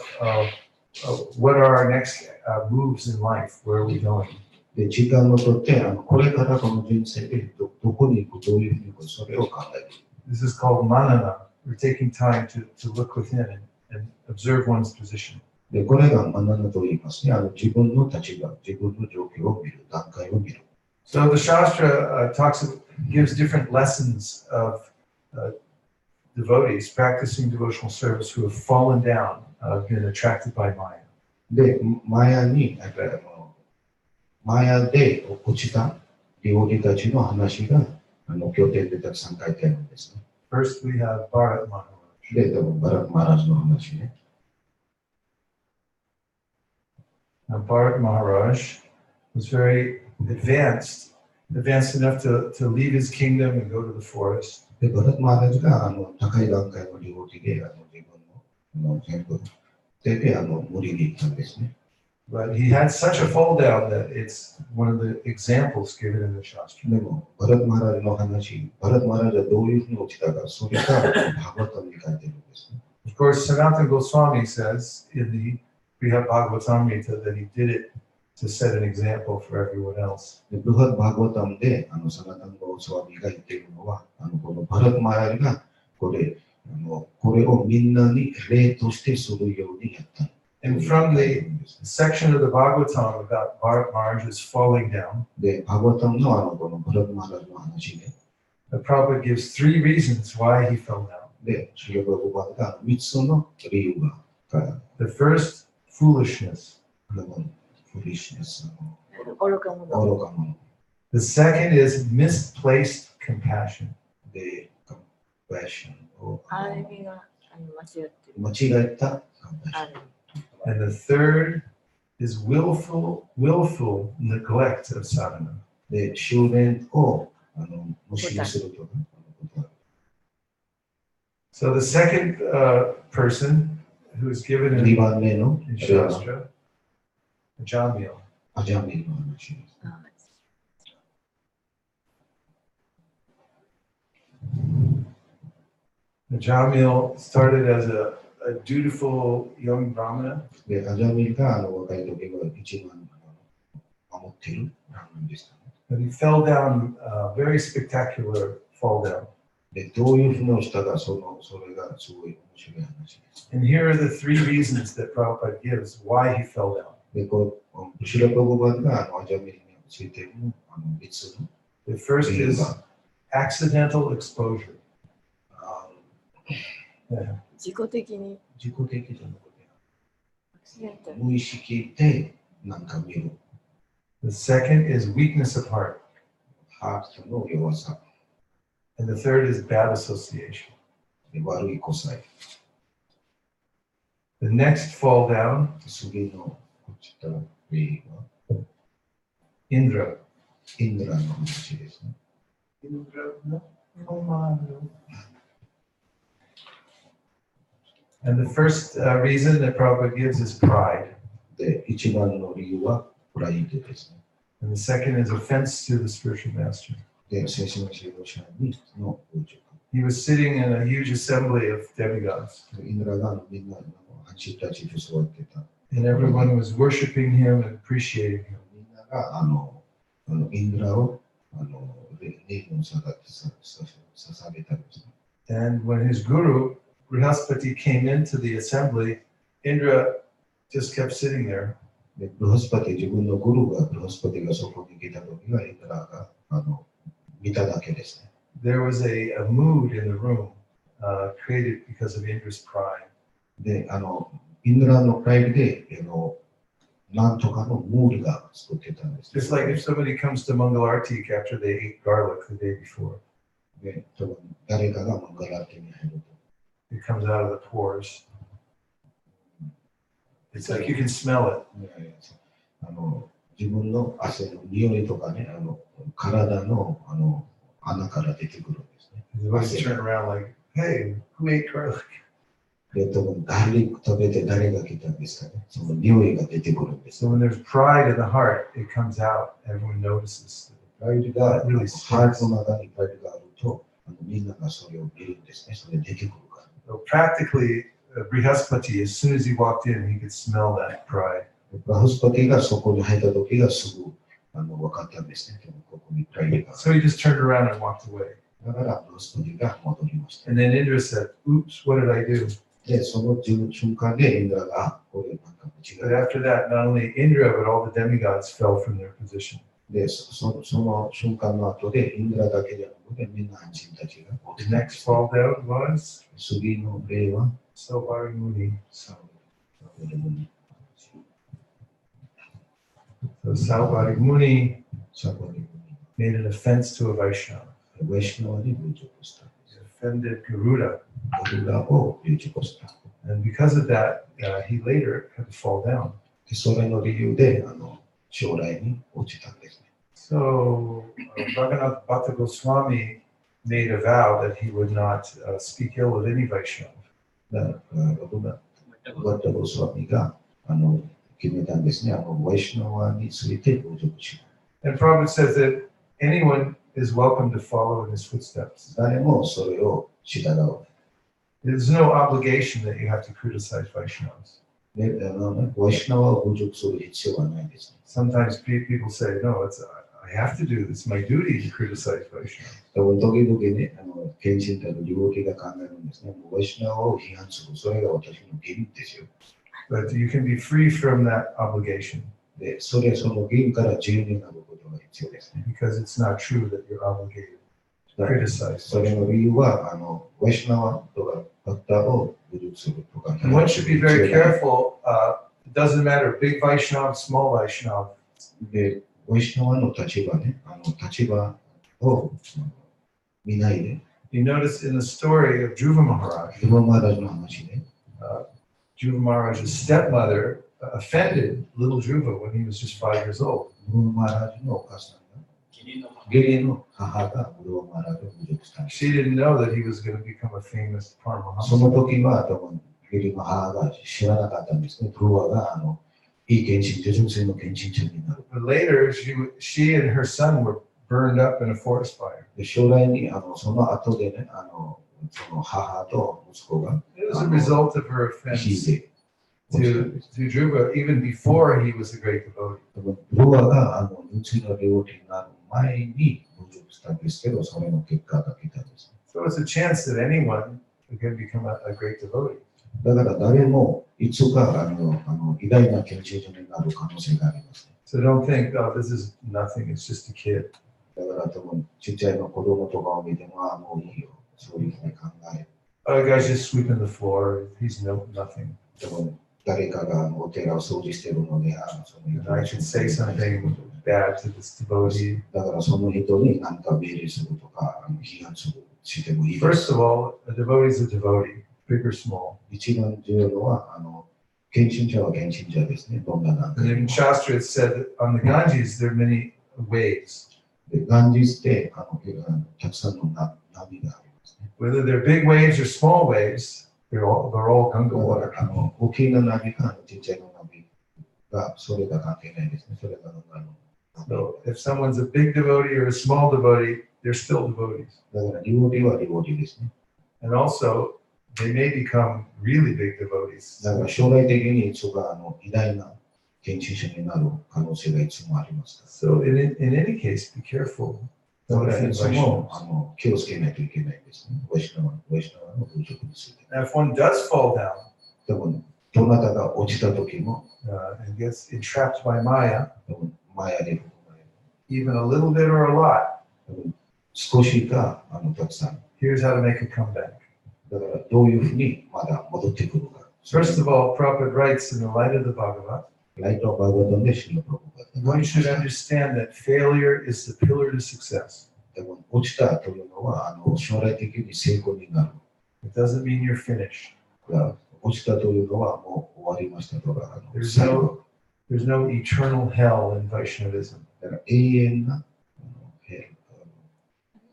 [SPEAKER 1] what are our next moves in life, where are we going?
[SPEAKER 6] で、時間をとって、これからこの人生でどこに行く、どういうふうに行く、それを考える。
[SPEAKER 1] This is called manana. We're taking time to look within and observe one's position.
[SPEAKER 6] で、これがマナナと言いますね。自分の立場、自分の状況を見る、段階を見る。
[SPEAKER 1] So the Shastra gives different lessons of devotees practicing devotional service who have fallen down, been attracted by Maya.
[SPEAKER 6] で、マヤで落ちた料理たちの話が経典でたくさん書いてあるんですね。
[SPEAKER 1] First, we have Bharat Maharaj.
[SPEAKER 6] で、多分バラッマラージの話ね。
[SPEAKER 1] Now, Bharat Maharaj was very advanced enough to leave his kingdom and go to the forest.
[SPEAKER 6] で、バラッマラージが高い段階の料理で自分の全部で無理に行ったんですね。
[SPEAKER 1] But he had such a fall down that it's one of the examples given in the Shastra.
[SPEAKER 6] でも、バラッマラージの話、バラッマラージはどういうふうに落ちたか、それがバーガタムに書いてるんですね。
[SPEAKER 1] Of course, Sanatana Goswami says in the Brihad Bhagavatamrita that he did it to set an example for everyone else.
[SPEAKER 6] で、ブハッバーガタムで、サナタンゴースワミが言っているのは、このバラッマラージがこれをみんなに例としてするようにやった。
[SPEAKER 1] And from the section of the Bhagavatam about Bharat Maharaj's falling down,
[SPEAKER 6] で、バーガタムのこのバラッマラージの話で、
[SPEAKER 1] the Prabhupada gives 3 reasons why he fell down.
[SPEAKER 6] で、シュリバババが3つの理由が書いてある。
[SPEAKER 1] The first, foolishness.
[SPEAKER 6] foolishness
[SPEAKER 2] 愚か者。
[SPEAKER 6] 愚か者。
[SPEAKER 1] The second is misplaced compassion.
[SPEAKER 6] で、compassion を
[SPEAKER 2] ある意味が間違ってる。
[SPEAKER 6] 間違えた compassion。
[SPEAKER 1] And the third is willful neglect of sadhana.
[SPEAKER 6] で、修練を無視すると。
[SPEAKER 1] So the second person who is given
[SPEAKER 6] 2
[SPEAKER 1] in
[SPEAKER 6] 番目の
[SPEAKER 1] Shastra, Jamil.
[SPEAKER 6] アジャミの話です。
[SPEAKER 1] Jamil started as a dutiful young brahmana.
[SPEAKER 6] で、アジャミが若い時が一番守っているなんですかね。
[SPEAKER 1] And he fell down, very spectacular fall down.
[SPEAKER 6] で、どういうふうにしたか、それがすごい面白い話です。
[SPEAKER 1] And here are the 3 reasons that Prabhupada gives why he fell down.
[SPEAKER 6] で、シュラパゴバがアジャミについてる3つの
[SPEAKER 1] The first is accidental exposure.
[SPEAKER 2] 自己的に。
[SPEAKER 6] 自己的じゃなくて、無意識でなんか見る。
[SPEAKER 1] The second is weakness of heart.
[SPEAKER 6] ハートの弱さ。
[SPEAKER 1] And the third is bad association.
[SPEAKER 6] で、悪い個性。
[SPEAKER 1] The next fall down,
[SPEAKER 6] 次のこちら例は
[SPEAKER 1] Indra.
[SPEAKER 6] インドラの話ですね。
[SPEAKER 1] Indra, no? Come on. And the first reason that Prabhupada gives is pride.
[SPEAKER 6] で、一番の理由はプライドですね。
[SPEAKER 1] And the second is offense to the spiritual master.
[SPEAKER 6] で、聖書の指導者にの侮辱。
[SPEAKER 1] He was sitting in a huge assembly of demigods.
[SPEAKER 6] インドラがみんな走ったちと座ってた。
[SPEAKER 1] And everyone was worshiping him and appreciating him.
[SPEAKER 6] みんながインドラを礼を捧げたんです。
[SPEAKER 1] And when his guru, Brihaspati, came into the assembly, Indra just kept sitting there.
[SPEAKER 6] でブラハスパティ、自分のグルがブラハスパティがそこに来た時はインドラが見ただけですね。
[SPEAKER 1] There was a mood in the room created because of Indra's pride.
[SPEAKER 6] で、インドラのプライドで、なんとかのムードが作ってたんです。
[SPEAKER 1] Just like if somebody comes to Mangal Artik after they ate garlic the day before.
[SPEAKER 6] で、多分誰かがマンガラティに入ると。
[SPEAKER 1] It comes out of the pores. It's like you can smell it.
[SPEAKER 6] 自分の汗の匂いとかね、体の穴から出てくるんですね。
[SPEAKER 1] Everybody turn around like, hey, who ate garlic?
[SPEAKER 6] で、多分ガーリック食べて誰が来たんですかね。その匂いが出てくるんです。
[SPEAKER 1] So when there's pride in the heart, it comes out. Everyone notices.
[SPEAKER 6] プライドが、ハートの中にプライドがあると、みんながそれを見るんですね。それ出てくるから。
[SPEAKER 1] So practically, Brihaspati, as soon as he walked in, he could smell that pride.
[SPEAKER 6] ブラハスパティがそこに入った時がすぐ分かったんですね。ここにプライドが。
[SPEAKER 1] So he just turned around and walked away.
[SPEAKER 6] だから、ブラハスパティが戻りました。
[SPEAKER 1] And then Indra said, oops, what did I do?
[SPEAKER 6] で、その瞬間でインドラが、これなんか違
[SPEAKER 1] But
[SPEAKER 6] う。
[SPEAKER 1] after that, not only Indra, but all the demigods fell from their position.
[SPEAKER 6] で、その瞬間の後で、インドラだけじゃなくて、みんな安心たちが。
[SPEAKER 1] The next fall down was
[SPEAKER 6] 次の例は、
[SPEAKER 1] Saubhari Muni.
[SPEAKER 6] サウルムニ。
[SPEAKER 1] So Saubhari Muni
[SPEAKER 6] サウルムニ。
[SPEAKER 1] made an offense to a Vaishnava.
[SPEAKER 6] ウェシナワに侮辱したんで
[SPEAKER 1] He
[SPEAKER 6] す。
[SPEAKER 1] offended Garuda.
[SPEAKER 6] ガルダを侮辱した。
[SPEAKER 1] And because of that, he later had to fall down.
[SPEAKER 6] で、それの理由で、将来に落ちたんですね。
[SPEAKER 1] So Bhagavath Bhatta Goswami made a vow that he would not speak ill of any Vaishnava.
[SPEAKER 6] だから、バッタゴスワミが、決めたんですね。ウェシナワについて侮辱しない。
[SPEAKER 1] And Prabhupada says that anyone is welcome to follow in his footsteps.
[SPEAKER 6] 誰もそれを従う。
[SPEAKER 1] There's no obligation that you have to criticize Vaishnavas.
[SPEAKER 6] で、ウェシナワを侮辱する必要はないですね。
[SPEAKER 1] Sometimes people say, no, I have to do this. It's my duty to criticize Vaishnavas.
[SPEAKER 6] 多分時々ね、献身たる自分が考えるんですね。ウェシナワを批判する。それが私の義務ですよ。
[SPEAKER 1] But you can be free from that obligation
[SPEAKER 6] で、その義務から自由になることが必要ですね。
[SPEAKER 1] because it's not true that you're obligated to
[SPEAKER 6] だから
[SPEAKER 1] criticize
[SPEAKER 6] それ
[SPEAKER 1] Vaishnavas.
[SPEAKER 6] の理由は、ウェシナワとかバッターを侮辱するとか。
[SPEAKER 1] And one should be very careful. It doesn't matter, big Vaishnava, small Vaishnava.
[SPEAKER 6] で、ウェシナワの立場ね、立場を見ないで、
[SPEAKER 1] You notice in the story of Dhruva Maharaj,
[SPEAKER 6] ルバマラジの話で、
[SPEAKER 1] Dhruva Maharaj's stepmother offended little Dhruva when he was just 5 years old.
[SPEAKER 6] ルバマラジのお母さんが、義理の母がルバマラジを侮辱したんです。
[SPEAKER 1] She didn't know that he was going to become a famous
[SPEAKER 6] その
[SPEAKER 1] Paramahamsa.
[SPEAKER 6] 時は多分、義理の母が知らなかったんですね。ルバがいい献身者、純粋の献身者になる。
[SPEAKER 1] But later, she and her son were burned up in a forest fire.
[SPEAKER 6] で将来にその後でね、その母と息子が
[SPEAKER 1] It was a result of her
[SPEAKER 6] 火
[SPEAKER 1] offense
[SPEAKER 6] で、
[SPEAKER 1] to Dhruva even before he was a great devotee.
[SPEAKER 6] ルバが純粋な領域になる前に侮辱したんですけど、それの結果が来たんです。
[SPEAKER 1] So it's a chance that anyone can become a great devotee.
[SPEAKER 6] だから誰もいつか偉大な献身者になる可能性があります、ね。
[SPEAKER 1] So don't think, oh, this is nothing, it's just a kid.
[SPEAKER 6] だから多分ちっちゃいの子供とかを見ても、もういいよ。そういうふうに考え。
[SPEAKER 1] Oh, the guy's just sweeping the floor, he's nothing.
[SPEAKER 6] 多分誰かがお寺を掃除しているので、その
[SPEAKER 1] And I should say something bad to this devotee.
[SPEAKER 6] だからその人に何か命令するとか、批判するしてもいいです。
[SPEAKER 1] First of all, a devotee is a devotee, big or small.
[SPEAKER 6] 一番重要なのは、献身者は献身者ですね。どんな段
[SPEAKER 1] And
[SPEAKER 6] 階
[SPEAKER 1] in
[SPEAKER 6] でも。
[SPEAKER 1] Shastra it said that on the Ganges there are many waves.
[SPEAKER 6] でガンジスってたくさんの波がありますね。
[SPEAKER 1] Whether they're big waves or small waves, they're all Ganga
[SPEAKER 6] だ
[SPEAKER 1] water.
[SPEAKER 6] から大きな波かちっちゃいの波が、それが関係ないですね。それが
[SPEAKER 1] So if someone's a big devotee or a small devotee, they're still devotees.
[SPEAKER 6] だから、リボティはリボティですね。
[SPEAKER 1] And also, they may become really big devotees.
[SPEAKER 6] だから将来的にいつか偉大な献身者になる可能性がいつもありますから。
[SPEAKER 1] So in any case, be careful.
[SPEAKER 6] だからいつも気をつけないといけないですね。ワイシュナワの風俗について。
[SPEAKER 1] Now, if one does fall down,
[SPEAKER 6] 多分どなたが落ちた時も、
[SPEAKER 1] and gets entrapped by Maya,
[SPEAKER 6] 多分マヤで、
[SPEAKER 1] even a little bit or a lot,
[SPEAKER 6] 多分少しかたくさん。
[SPEAKER 1] here's how to make a comeback.
[SPEAKER 6] だからどういうふうにまだ戻ってくるか。
[SPEAKER 1] First of all, Prabhupada writes in the light of the Bhagavad,
[SPEAKER 6] ライトバーガードでシュナプラブが
[SPEAKER 1] one should understand that failure is the pillar to success.
[SPEAKER 6] 多分落ちたというのは将来的に成功になる。
[SPEAKER 1] It doesn't mean you're finished.
[SPEAKER 6] 落ちたというのはもう終わりましたとか。
[SPEAKER 1] There's no eternal hell in Vaishnavism.
[SPEAKER 6] だから永遠な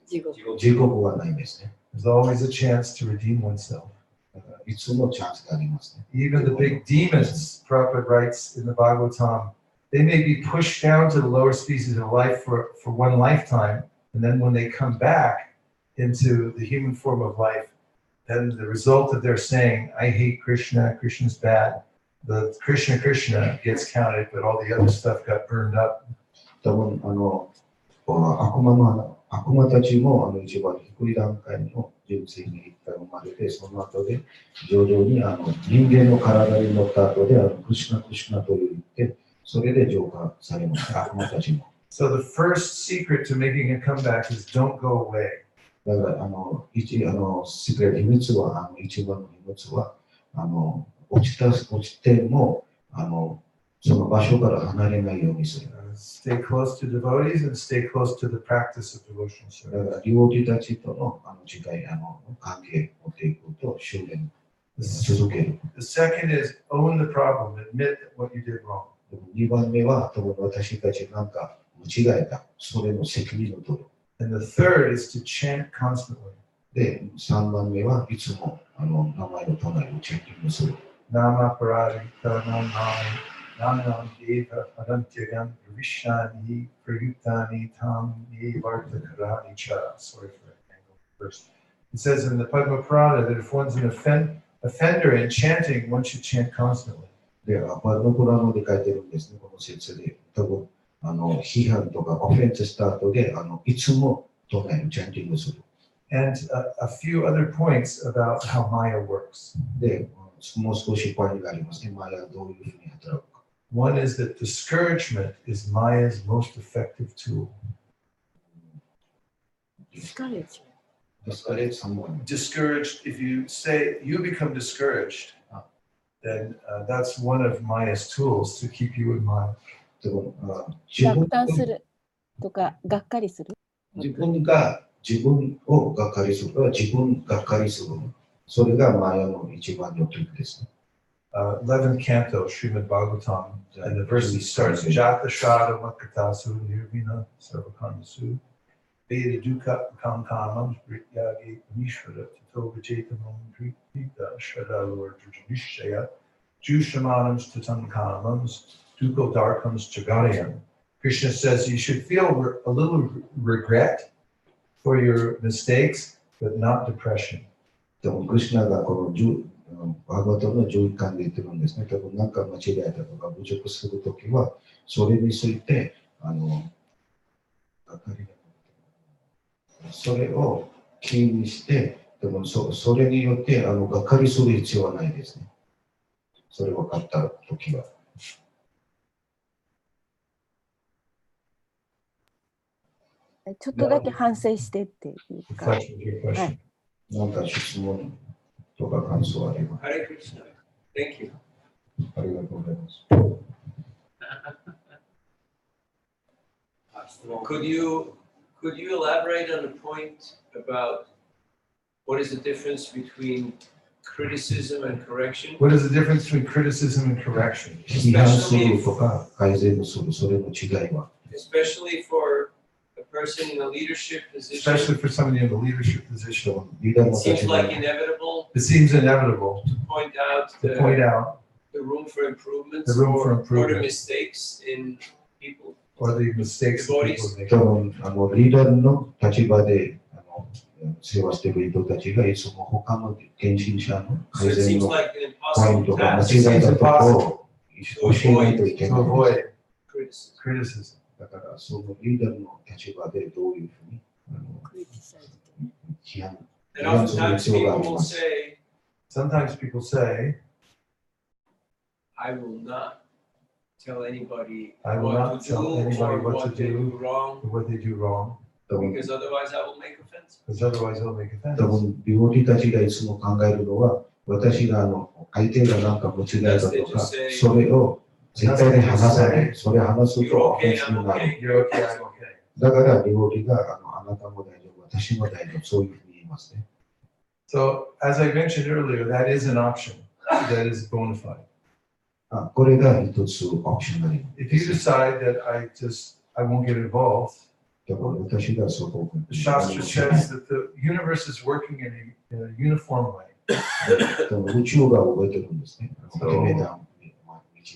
[SPEAKER 6] 地獄はないんですね。
[SPEAKER 1] There's always a chance to redeem oneself.
[SPEAKER 6] だからいつもチャンスがありますね。
[SPEAKER 1] Even the big demons, Prabhupada writes in the Bhagavatam, they may be pushed down to the lower species of life for one lifetime, and then when they come back into the human form of life, then the result of their saying, I hate Krishna, Krishna's bad, the Krishna gets counted, but all the other stuff got burned up.
[SPEAKER 6] 多分悪魔たちも一番低い段階の人生に一回生まれて、その後で徐々に人間の体に乗った後でクシュナと言って、それで浄化されます。悪魔たちも。
[SPEAKER 1] So the first secret to making a comeback is don't go away.
[SPEAKER 6] だから一番の秘密は落ちてもその場所から離れないようにする。
[SPEAKER 1] Stay close to devotees and stay close to the practice of devotional service.
[SPEAKER 6] だからリボティたちとの近い関係を持っていくと修練続ける。
[SPEAKER 1] The second is own the problem, admit what you did wrong.
[SPEAKER 6] 2番目は多分私たちなんか間違えた、それの責任を取る。
[SPEAKER 1] And the third is to chant constantly.
[SPEAKER 6] で、3番目はいつも名前の唱えをチェッキングする。
[SPEAKER 1] Nama paradi karanam nanam deva adantyagam vishani prayutani tam yevarta karani cha. Sorry for that angle first. It says in the Padma Purana that if one's an offender in chanting, one should chant constantly.
[SPEAKER 6] で、パドプラノで書いてるんですね、この説で。多分批判とかオフェンスした後でいつも唱えをチャンティングする。
[SPEAKER 1] And a few other points about how Maya works.
[SPEAKER 6] で、もう少しポイントがありますね。マヤはどういうふうに働くか。
[SPEAKER 1] One is that discouragement is Maya's most effective tool.
[SPEAKER 6] Discourage someone.
[SPEAKER 1] Discouraged, if you say you become discouraged, then that's one of Maya's tools to keep you in Maya.
[SPEAKER 2] 落胆するとか、がっかりする。
[SPEAKER 6] 自分をがっかりするから自分がっかりする。それがマヤの一番のトリックですね。
[SPEAKER 1] 11th canto, Srimad Bhagavatam, and the verse starts, Jata Shada Makatasu Nirvina Sarvakarmasu, Veda Dukkha Kankamam, Brityagi Nishvara, Tato Vijatamam, Prita Shada Lord Nishaya, Jushamanams Tatankamams, Dukkha Darkams Jagarayam. Krishna says you should feel a little regret for your mistakes, but not depression.
[SPEAKER 6] でもクリシュナがこのバーガートの11巻で言ってるんですね。多分何か間違えたとか侮辱するときは、それについてそれを気にして、でもそれによってがっかりする必要はないですね。それ分かったときは。
[SPEAKER 2] ちょっとだけ反省してっていうか。はい。
[SPEAKER 6] なんか質問とか感想あれば。
[SPEAKER 7] Hare Krishna. Thank you.
[SPEAKER 6] ありがとうございます。
[SPEAKER 7] Could you elaborate on a point about what is the difference between criticism and correction?
[SPEAKER 1] What is the difference between criticism and correction?
[SPEAKER 6] 批判するとか改善する、それの違いは。
[SPEAKER 7] Especially for a person in a leadership position.
[SPEAKER 1] Especially for somebody in a leadership position.
[SPEAKER 7] It seems like inevitable.
[SPEAKER 1] It seems inevitable
[SPEAKER 7] to point out
[SPEAKER 1] the
[SPEAKER 7] room for improvements, or the mistakes in people.
[SPEAKER 1] or the mistakes that people
[SPEAKER 7] Devotees.
[SPEAKER 1] make.
[SPEAKER 6] 多分リーダーの立場で世話している人たちがいつも他の献身者の
[SPEAKER 7] So
[SPEAKER 6] 改
[SPEAKER 7] it
[SPEAKER 6] 善
[SPEAKER 7] seems
[SPEAKER 6] の
[SPEAKER 7] like an
[SPEAKER 6] ポイン
[SPEAKER 7] impossible
[SPEAKER 6] トが間
[SPEAKER 7] task
[SPEAKER 6] 違いだとこを教えないといけ
[SPEAKER 1] To
[SPEAKER 6] ない。
[SPEAKER 1] avoid
[SPEAKER 7] criticism.
[SPEAKER 1] criticism.
[SPEAKER 6] だからそのリーダーの立場でどういうふうに批判
[SPEAKER 7] And oftentimes people will say,
[SPEAKER 1] Sometimes people say,
[SPEAKER 7] I will not tell anybody
[SPEAKER 1] I will
[SPEAKER 7] what
[SPEAKER 1] not
[SPEAKER 7] to
[SPEAKER 1] tell
[SPEAKER 7] do
[SPEAKER 1] anybody
[SPEAKER 7] or
[SPEAKER 1] what
[SPEAKER 7] what
[SPEAKER 1] to
[SPEAKER 7] they
[SPEAKER 1] do.
[SPEAKER 7] do wrong,
[SPEAKER 1] what they do wrong,
[SPEAKER 6] 多分
[SPEAKER 7] because otherwise I will make offense.
[SPEAKER 1] because otherwise they'll make
[SPEAKER 6] 多
[SPEAKER 1] offense.
[SPEAKER 6] 分、ビボティたちがいつも考えるのは、私が相手が何か間違いだとか、それを絶対に話さない。それを話す
[SPEAKER 7] You're
[SPEAKER 6] とオフェン
[SPEAKER 7] okay,
[SPEAKER 6] スに
[SPEAKER 7] I'm
[SPEAKER 6] なる。
[SPEAKER 7] okay.
[SPEAKER 1] You're okay, I'm okay.
[SPEAKER 6] だから、ビボティがあなたも大丈夫、私も大丈夫、そういうふうに言いますね。
[SPEAKER 1] So, as I mentioned earlier, that is an option that is bona fide.
[SPEAKER 6] これが一つオプショナル
[SPEAKER 1] If you decide that I won't get involved,
[SPEAKER 6] だから私がそこを
[SPEAKER 1] the Shastra says that the universe is working in a uniform way.
[SPEAKER 6] 宇宙が覚えてるんですね。決めた道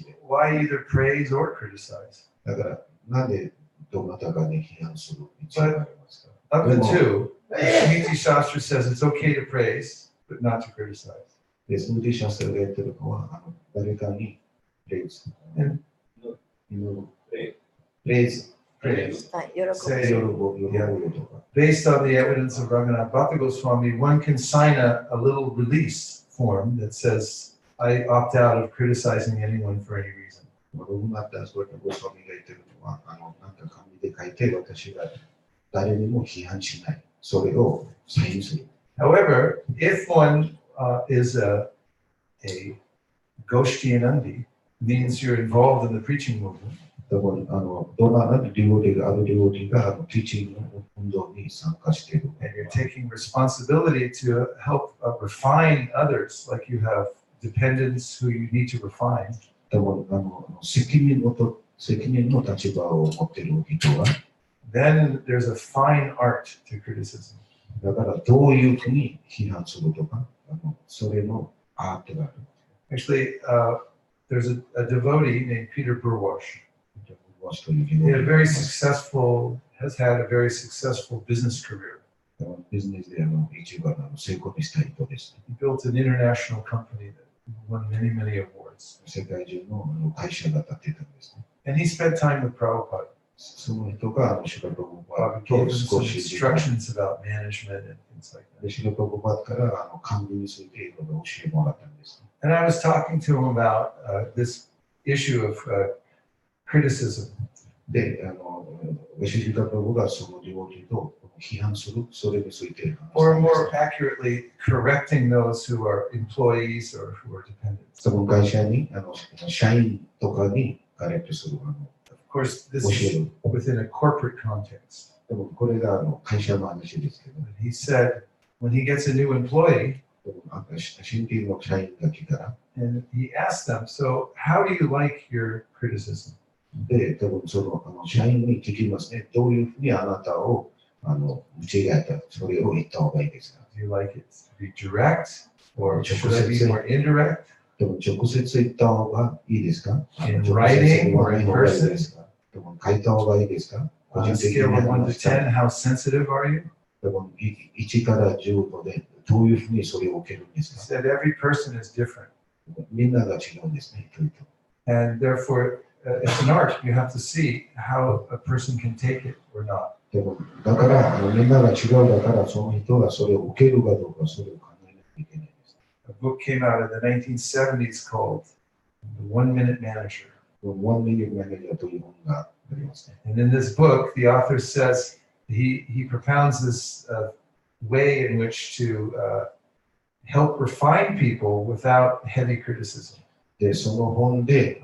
[SPEAKER 6] で。
[SPEAKER 1] Why either praise or criticize?
[SPEAKER 6] だから、なんでどなたかに批判する道がありますか
[SPEAKER 1] Of the two, the Smriti Shastra says it's okay to praise, but not to criticize.
[SPEAKER 6] で、スムーティーシャストがやってるのは、誰かにプレイズ。プレイズ。
[SPEAKER 1] Praise.
[SPEAKER 2] はい、喜ぶ。
[SPEAKER 1] Say,
[SPEAKER 6] 喜ぶとか。
[SPEAKER 1] based on the evidence of Raghunath Bhatta Goswami, one can sign a little release form that says, I opt out of criticizing anyone for any reason.
[SPEAKER 6] ログナッタースワタゴスワミが言ってるのは、なんか紙で書いて、私が誰にも批判しない。それをサインする。
[SPEAKER 1] However, if one is a Goshtianandi, means you're involved in the preaching movement,
[SPEAKER 6] 多分、どんなディボティがあるディボティが、ティーチングの運動に参加している。
[SPEAKER 1] and you're taking responsibility to help refine others, like you have dependents who you need to refine,
[SPEAKER 6] 多分、責任の立場を持っている人は、
[SPEAKER 1] then there's a fine art to criticism.
[SPEAKER 6] だからどういうふうに批判するとか、それのアートがある。
[SPEAKER 1] Actually, there's a devotee named Peter Burwash.
[SPEAKER 6] という
[SPEAKER 1] He had a very successful, has had a very successful business career.
[SPEAKER 6] ビジネスで一番成功にしたい人です。
[SPEAKER 1] He built an international company that won many, many awards.
[SPEAKER 6] 世界中の会社が立ってたんですね。
[SPEAKER 1] And he spent time with Prabhupada.
[SPEAKER 6] その人がシュラプロバ
[SPEAKER 1] Prabhupada gave
[SPEAKER 6] と
[SPEAKER 1] him
[SPEAKER 6] 少
[SPEAKER 1] some
[SPEAKER 6] し時間
[SPEAKER 1] instructions about management and things like
[SPEAKER 6] で
[SPEAKER 1] that.
[SPEAKER 6] シュラプロバから管理についていろいろ教えてもらったんです。
[SPEAKER 1] And I was talking to him about this issue of criticism.
[SPEAKER 6] で、シュラプロがその領域を批判する、それについて話した
[SPEAKER 1] Or
[SPEAKER 6] んです
[SPEAKER 1] more accurately, correcting those who are employees or who are dependents.
[SPEAKER 6] その会社に、社員とかにカレクトする、
[SPEAKER 1] Of course, this
[SPEAKER 6] 教
[SPEAKER 1] is
[SPEAKER 6] える。
[SPEAKER 1] within a corporate context.
[SPEAKER 6] でもこれが会社の話ですけど、
[SPEAKER 1] And he said when he gets a new employee,
[SPEAKER 6] 新品の社員が来たら、
[SPEAKER 1] and he asked them, so how do you like your criticism?
[SPEAKER 6] で、多分その社員に聞きますね。どういうふうにあなたを間違えた、それを言った方がいいですか。
[SPEAKER 1] Do you like it to be direct or should I be more indirect?
[SPEAKER 6] でも直接言った方がいいですか。
[SPEAKER 1] In writing or in
[SPEAKER 6] 直接言わない方がいい
[SPEAKER 1] person?
[SPEAKER 6] ですか。でも書いた方がいいですか。個
[SPEAKER 1] On a
[SPEAKER 6] 人的に
[SPEAKER 1] scale of 1 to
[SPEAKER 6] 話したら、
[SPEAKER 1] 10, how sensitive are you?
[SPEAKER 6] でも1から10度でどういうふうにそれを受けるんで
[SPEAKER 1] He
[SPEAKER 6] すか。
[SPEAKER 1] said every person is different.
[SPEAKER 6] みんなが違うんですね。人々
[SPEAKER 1] And therefore, it's an art. You have to see how a person can take it or not.
[SPEAKER 6] でもだからみんなが違うだからその人がそれを受けるかどうかそれを考えなきゃいけないです。
[SPEAKER 1] A book came out in the 1970s called The 1 Minute Manager.
[SPEAKER 6] 1 minute manager という本がありますね。
[SPEAKER 1] And in this book, the author says he propounds this way in which to help refine people without heavy criticism.
[SPEAKER 6] で、その本で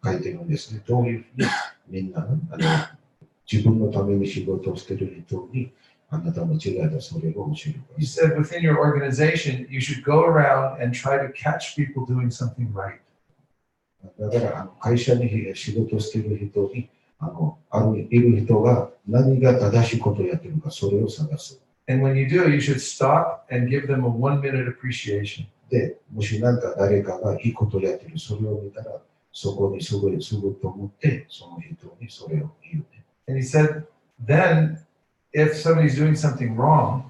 [SPEAKER 6] 書いてるんですね。どういうふうにみんな自分のために仕事をしている人にあなたの違いだそれを教える。
[SPEAKER 1] He said within your organization, you should go around and try to catch people doing something right.
[SPEAKER 6] だから会社に仕事をしている人にいる人が何が正しいことをやっているかそれを探す。
[SPEAKER 1] And when you do, you should stop and give them a 1 minute appreciation.
[SPEAKER 6] で、もしなんか誰かがいいことをやっているそれを見たらそこにすぐと思って、その人にそれを言うね。
[SPEAKER 1] And he said, then, if somebody's doing something wrong,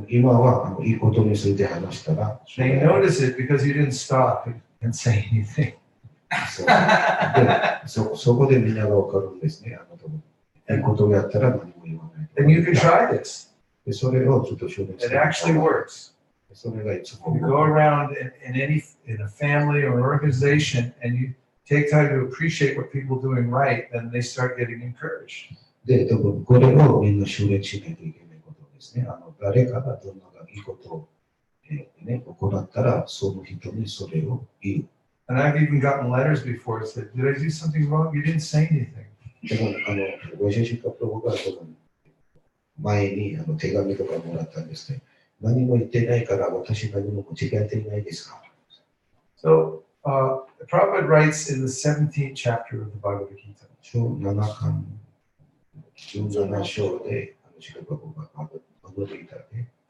[SPEAKER 6] 今はいいことについて話したら、
[SPEAKER 1] they notice it because you didn't stop and say anything.
[SPEAKER 6] そこでみんながわかるんですね。いいことをやったら何も言わない。
[SPEAKER 1] And you can try this.
[SPEAKER 6] でそれをちょっと証明して
[SPEAKER 1] It actually works.
[SPEAKER 6] それがいつも
[SPEAKER 1] You go around in a family or an organization and you take time to appreciate what people are doing right, then they start getting encouraged.
[SPEAKER 6] で、多分これをみんな修練しないといけないことですね。誰かがどんないいことを、行ったら、その人にそれを言う。
[SPEAKER 1] And I've even gotten letters before that said, did I do something wrong? You didn't say anything.
[SPEAKER 6] でも、ご自身のプロが前に手紙とかもらったんですね。何も言ってないから私何も間違えていないですか
[SPEAKER 1] So, Prabhupada writes in the 17th chapter of the Bhagavad Gita.
[SPEAKER 6] 7巻17章で、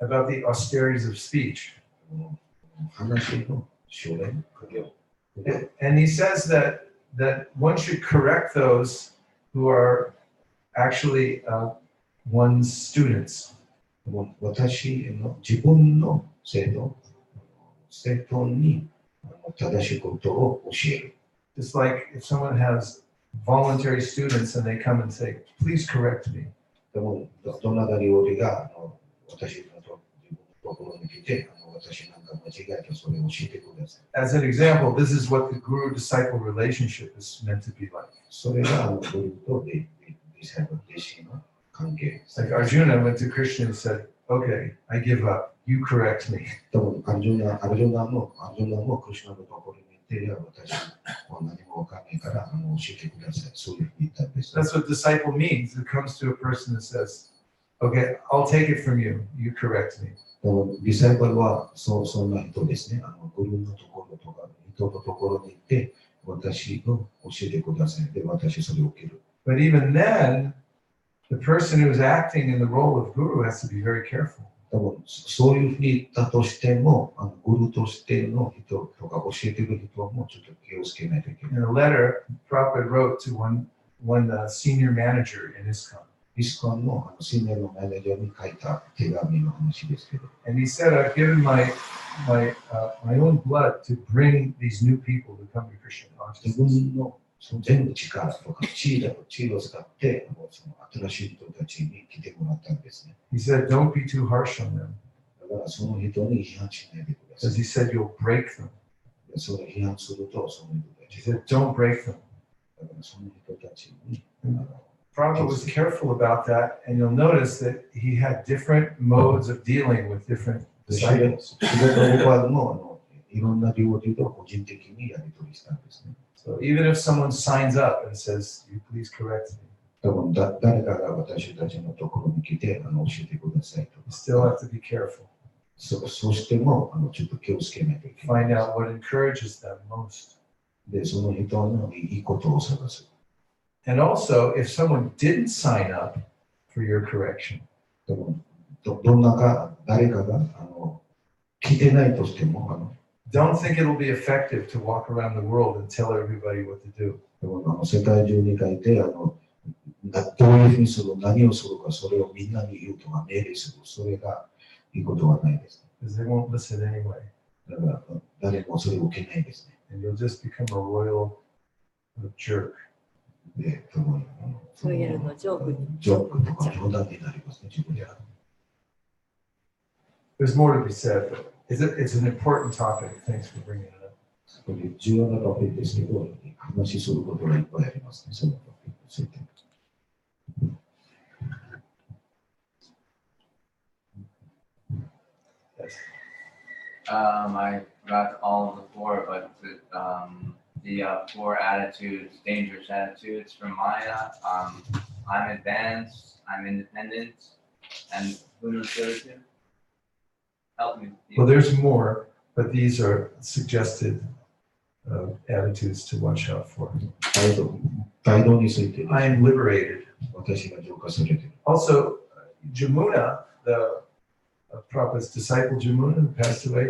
[SPEAKER 1] about the austerities of speech.
[SPEAKER 6] 話の修練
[SPEAKER 1] And he says that one should correct those who are actually one's students.
[SPEAKER 6] 私の自分の生徒に正しいことを教える。
[SPEAKER 1] Just like if someone has voluntary students and they come and say, please correct me.
[SPEAKER 6] でも、どなた料理が私のところに来て、私なんか間違えたそれを教えてください。
[SPEAKER 1] As an example, this is what the guru-disciple relationship is meant to be like.
[SPEAKER 6] それがグルと弟子の関係。
[SPEAKER 1] Like Arjuna went to Krishna and said, okay, I give up. You correct me.
[SPEAKER 6] でも、アルジュナもクリシュナのところに行って、私は何もわかんないから教えてください。そういうふうに言ったんです。
[SPEAKER 1] That's what disciple means. It comes to a person that says, okay, I'll take it from you. You correct me.
[SPEAKER 6] でも、ディサイパルはそんな人ですね。グルのところとか、人のところに行って、私を教えてください。で、私それを受ける。
[SPEAKER 1] But even then, the person who is acting in the role of guru has to be very careful.
[SPEAKER 6] 多分そういうふうに言ったとしても、グルとしての人とか教えてる人もちょっと気をつけないといけない。
[SPEAKER 1] In a letter, Prabhupada wrote to one senior manager in ISKCON.
[SPEAKER 6] イスコンのシニアのマネージャーに書いた手紙の話ですけど。
[SPEAKER 1] And he said, I've given my own blood to bring these new people to come to Krishna
[SPEAKER 6] 自
[SPEAKER 1] consciousness.
[SPEAKER 6] 分の全部力とか地位を使ってその新しい人たちに来てもらったんですね。
[SPEAKER 1] He said, don't be too harsh on them.
[SPEAKER 6] だからその人に批判しないでくださ
[SPEAKER 1] Because he
[SPEAKER 6] い。
[SPEAKER 1] said, you'll break them.
[SPEAKER 6] それ批判するとその人た
[SPEAKER 1] He
[SPEAKER 6] ちが
[SPEAKER 1] said, don't break them.
[SPEAKER 6] だからその人たちに
[SPEAKER 1] Prabhupada was careful about that, and you'll notice that he had different modes of dealing with different
[SPEAKER 6] 仕
[SPEAKER 1] disciples.
[SPEAKER 6] 事の場もいろんな料理と個人的にやり取りしたんですね。
[SPEAKER 1] So even if someone signs up and says, you please correct me,
[SPEAKER 6] 多分誰かが私たちのところに来て教えてくださいと。
[SPEAKER 1] you still have to be careful.
[SPEAKER 6] そうしてもちょっと気をつけないといけない。
[SPEAKER 1] Find out what encourages them most.
[SPEAKER 6] で、その人のいいことを探す。
[SPEAKER 1] And also, if someone didn't sign up for your correction,
[SPEAKER 6] でも誰かが来てないとしても
[SPEAKER 1] don't think it'll be effective to walk around the world and tell everybody what to do.
[SPEAKER 6] でも世界中に書いてどういうふうにする何をするかそれをみんなに言うとか命令するそれがいいことはないです。
[SPEAKER 1] Because they won't listen anyway.
[SPEAKER 6] だから誰もそれを受けないですね。
[SPEAKER 1] And you'll just become a royal jerk.
[SPEAKER 6] で、多分
[SPEAKER 8] そういうのジョークに
[SPEAKER 6] ジョークとか冗談になりますね、自分で。
[SPEAKER 1] There's more to be said, but it's an important topic. Thanks for bringing it up.
[SPEAKER 6] これ重要なトピックですけど、話することがいっぱいありますね、そのトピックについて。
[SPEAKER 1] Yes.
[SPEAKER 9] I forgot all of the four, but the four attitudes, dangerous attitudes from Maya. I'm advanced, I'm independent, and who knows the other two? Help me.
[SPEAKER 1] Well, there's more, but these are suggested attitudes to watch out for.
[SPEAKER 6] 態度について
[SPEAKER 1] I am liberated.
[SPEAKER 6] 私が浄化されている。
[SPEAKER 1] Also, Jamuna, the Prabhupada's disciple Jamuna, who passed away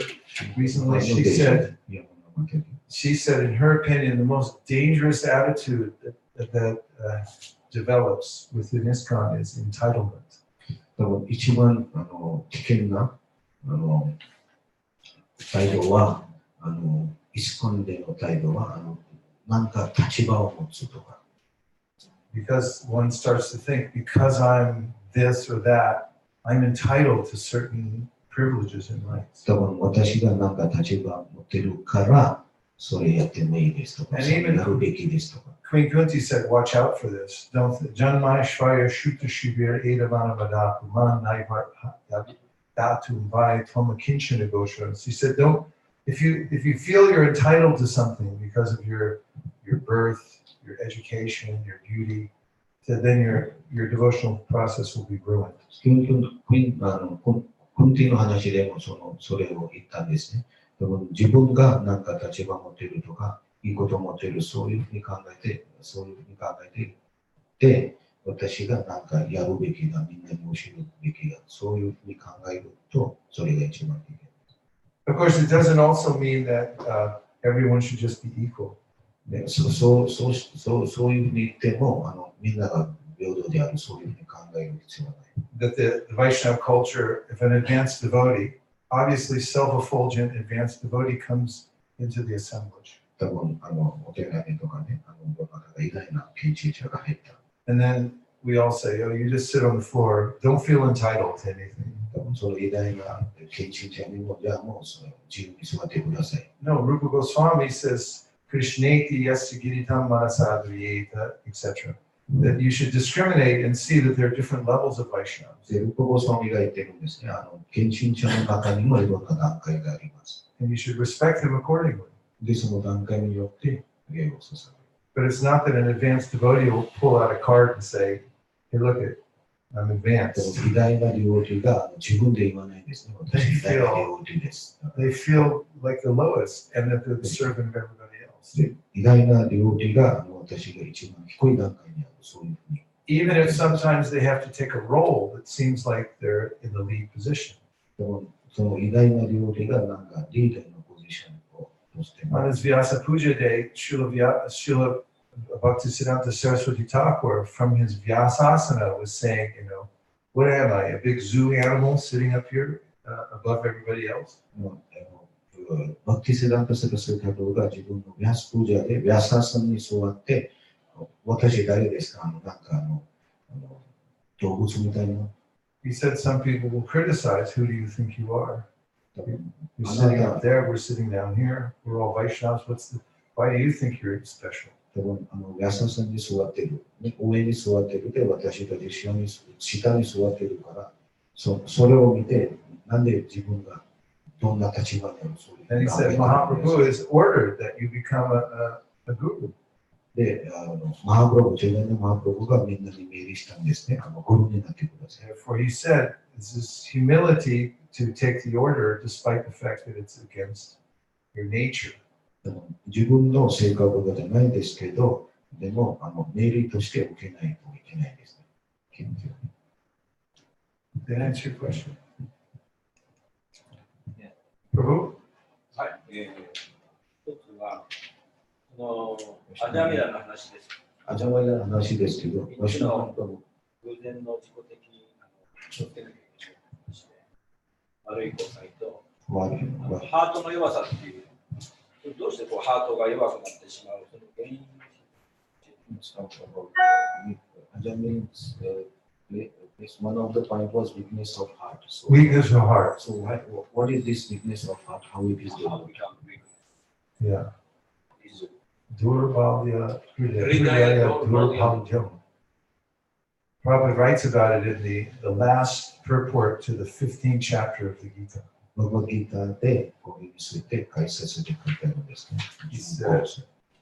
[SPEAKER 1] recently, she said, she said, in her opinion, the most dangerous attitude that develops within ISKCON is entitlement.
[SPEAKER 6] 多分一番危険な態度はイスコンでの態度はなんか立場を持つとか。
[SPEAKER 1] Because one starts to think, because I'm this or that, I'm entitled to certain privileges and rights.
[SPEAKER 6] 多分私がなんか立場を持ってるからそれやってもいいですとか、それやるべきですとか。
[SPEAKER 1] Queen Kunti said, watch out for this. Don't Janmai Shvaya Shuta Shivir Edavana Madaku Man Naivar Datu Vai Toma Kinchin Negosha. She said, don't if you feel you're entitled to something because of your birth, your education, your beauty, then your devotional process will be ruined.
[SPEAKER 6] クンティの話でもそれを言ったんですね。多分自分が何か立場を持っているとか、いいことを持っている、そういうふうに考えてで、私が何かやるべきだ、みんなに教えるべきだ、そういうふうに考えると、それが一番いい。
[SPEAKER 1] Of course, it doesn't also mean that everyone should just be equal.
[SPEAKER 6] そういうふうに言っても、みんなが平等である、そういうふうに考える必要はない。
[SPEAKER 1] That the Vaishnava culture, if an advanced devotee, obviously self-effulgent advanced devotee comes into the assemblage.
[SPEAKER 6] 多分お手紙とかね、どなたが偉大な献身者が入った。
[SPEAKER 1] And then we all say, oh, you just sit on the floor, don't feel entitled to anything.
[SPEAKER 6] 多分その偉大な献身者にも、じゃあもう自由に座ってください。
[SPEAKER 1] No, Rupa Goswami says, Krishneti yasya giritam manasadriyeta, etc. That you should discriminate and see that there are different levels of Vaishnavas.
[SPEAKER 6] ルーパゴスワミが言ってるんですね。献身者の中にもいろんな段階があります。
[SPEAKER 1] And you should respect them accordingly.
[SPEAKER 6] で、その段階によって礼を捧げる。
[SPEAKER 1] But it's not that an advanced devotee will pull out a card and say, hey, look it, I'm advanced.
[SPEAKER 6] 偉大な領地が自分で言わないんですね。私偉大な領地です。
[SPEAKER 1] They feel like the lowest and that they're the servant of everybody else.
[SPEAKER 6] で、偉大な領地が私が一番低い段階にある。そういうふうに。
[SPEAKER 1] Even if sometimes they have to take a role that seems like they're in the lead position.
[SPEAKER 6] その偉大な領地がなんかリーダーのポジションをとしても。
[SPEAKER 1] On his Vyasa Puja day, Srila Bhaktisiddhanta Saraswati Thakur from his Vyasasana was saying, what am I, a big zoo animal sitting up here above everybody else?
[SPEAKER 6] バクティセダンタサラスワティタクが自分のヴィャスプージャでヴィャサーサンに座って、私誰ですかなんか動物みたいな。
[SPEAKER 1] He said some people will criticize, who do you think you are? You're sitting up there, we're sitting down here, we're all Vaishnavas, why do you think you're special?
[SPEAKER 6] 多分ヴィャサーサンに座ってる、上に座ってるで、私たち下に座ってるから、それを見て、なんで自分がどんな立場にあるそういう。
[SPEAKER 1] And he said, Mahaprabhu has ordered that you become a guru.
[SPEAKER 6] で、マハプラブ、ジェネのマハプラブがみんなに命令したんですね。ゴルになってください。
[SPEAKER 1] Therefore, he said, this is humility to take the order despite the fact that it's against your nature.
[SPEAKER 6] 自分の性格じゃないですけど、でも命令として受けないといけないですね。
[SPEAKER 1] Did I answer your question? Prabhu?
[SPEAKER 4] はい。一つは、アジャミラの話です。
[SPEAKER 6] アジャミラの話ですけど、
[SPEAKER 4] 私の偶然の自己的気をつけなきゃいけない話で、悪い誤解と、ハートの弱さっていう、どうしてハートが弱くなってしまうその原因
[SPEAKER 6] アジャミラone of the point was weakness of heart. So,
[SPEAKER 1] weakness of heart.
[SPEAKER 6] So what is this weakness of heart? How it is developed?
[SPEAKER 1] Yeah. Durvalya Hridaya Durvaljam. Prabhupada writes about it in the last purport to the 15th chapter of the Gita. He said,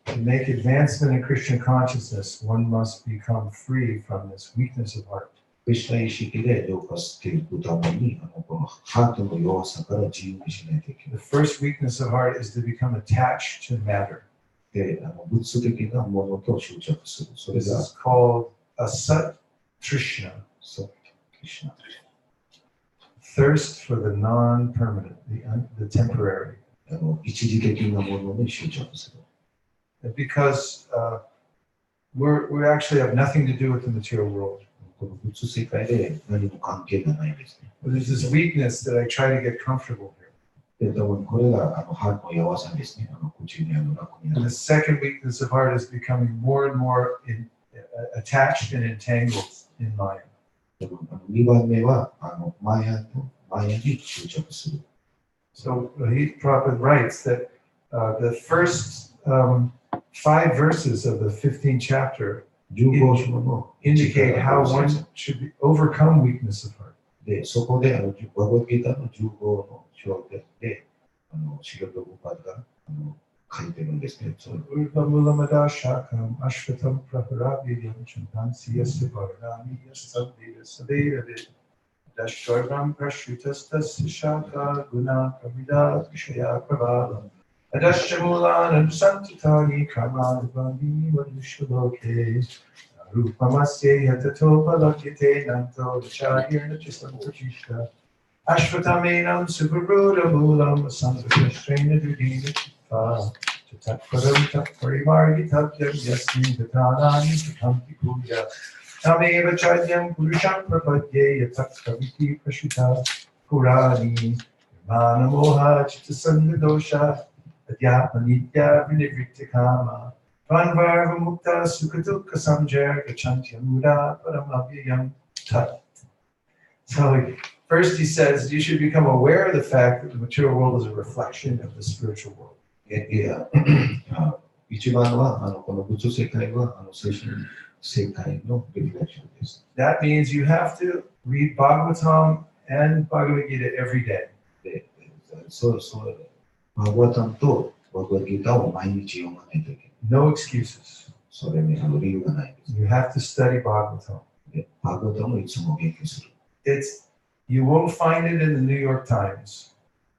[SPEAKER 1] to make advancement in Krishna consciousness, one must become free from this weakness of heart.
[SPEAKER 6] クリシュナ意識で浄化していくために、このハートの弱さから自由にしないといけない。
[SPEAKER 1] The first weakness of heart is to become attached to matter.
[SPEAKER 6] で、物的なものと執着する。それ
[SPEAKER 1] This
[SPEAKER 6] が
[SPEAKER 1] is called a Sat Trishna. Thirst for the non-permanent, the temporary.
[SPEAKER 6] 一時的なものに執着する。
[SPEAKER 1] Because we actually have nothing to do with the material world.
[SPEAKER 6] この物世界で何も関係がないんですね。
[SPEAKER 1] There's this weakness that I try to get comfortable here.
[SPEAKER 6] で、多分これがハートの弱さですね。口にある楽にあ
[SPEAKER 1] And
[SPEAKER 6] る。
[SPEAKER 1] the second weakness of heart is becoming more and more attached and entangled in Maya.
[SPEAKER 6] 2番目はマヤに執着する。
[SPEAKER 1] So Prabhupada writes that the first 5 verses of the 15th chapter
[SPEAKER 6] 15章の
[SPEAKER 1] indicate how one should overcome weakness of heart.
[SPEAKER 6] で、そこでバガヴァッドギーターの15の章でシラ・プラブパードが書いてるんですね。
[SPEAKER 1] Urvamulamada shakam ashvatam praparavyam chantansi yasya paranami yasabdeva sadeva dashkarvam prashritastasya shaka guna kavida vishaya pravalam adashyamulanam santutani karmanavani vadushaloke rupamasya yatato palakite nanto dashayirna chisantatishta ashvatamenam subaruda mulam santakrishtrena dudina Tatparam tatparimargi tatyam yasmin tatanani tatamti puja tameva chadyam purusham prapadye yatakaviti prashita purani manamoha chittasangadosha adhyatmanitya vinivrittikama Vanvarva mukta sukadukha samjar gachantyam muda paramavyayam tat. So first he says you should become aware of the fact that the material world is a reflection of the spiritual world.
[SPEAKER 6] 一番はこの物世界は精神世界のリフレクションです。
[SPEAKER 1] That means you have to read Bhagavatam and Bhagavad Gita every day.
[SPEAKER 6] で、そうバーガータンとバーガーギーターを毎日読まないといけない。
[SPEAKER 1] No excuses.
[SPEAKER 6] それに理由がないです。
[SPEAKER 1] You have to study Bhagavatam.
[SPEAKER 6] で、バーガータンをいつも勉強する。
[SPEAKER 1] You won't find it in the New York Times,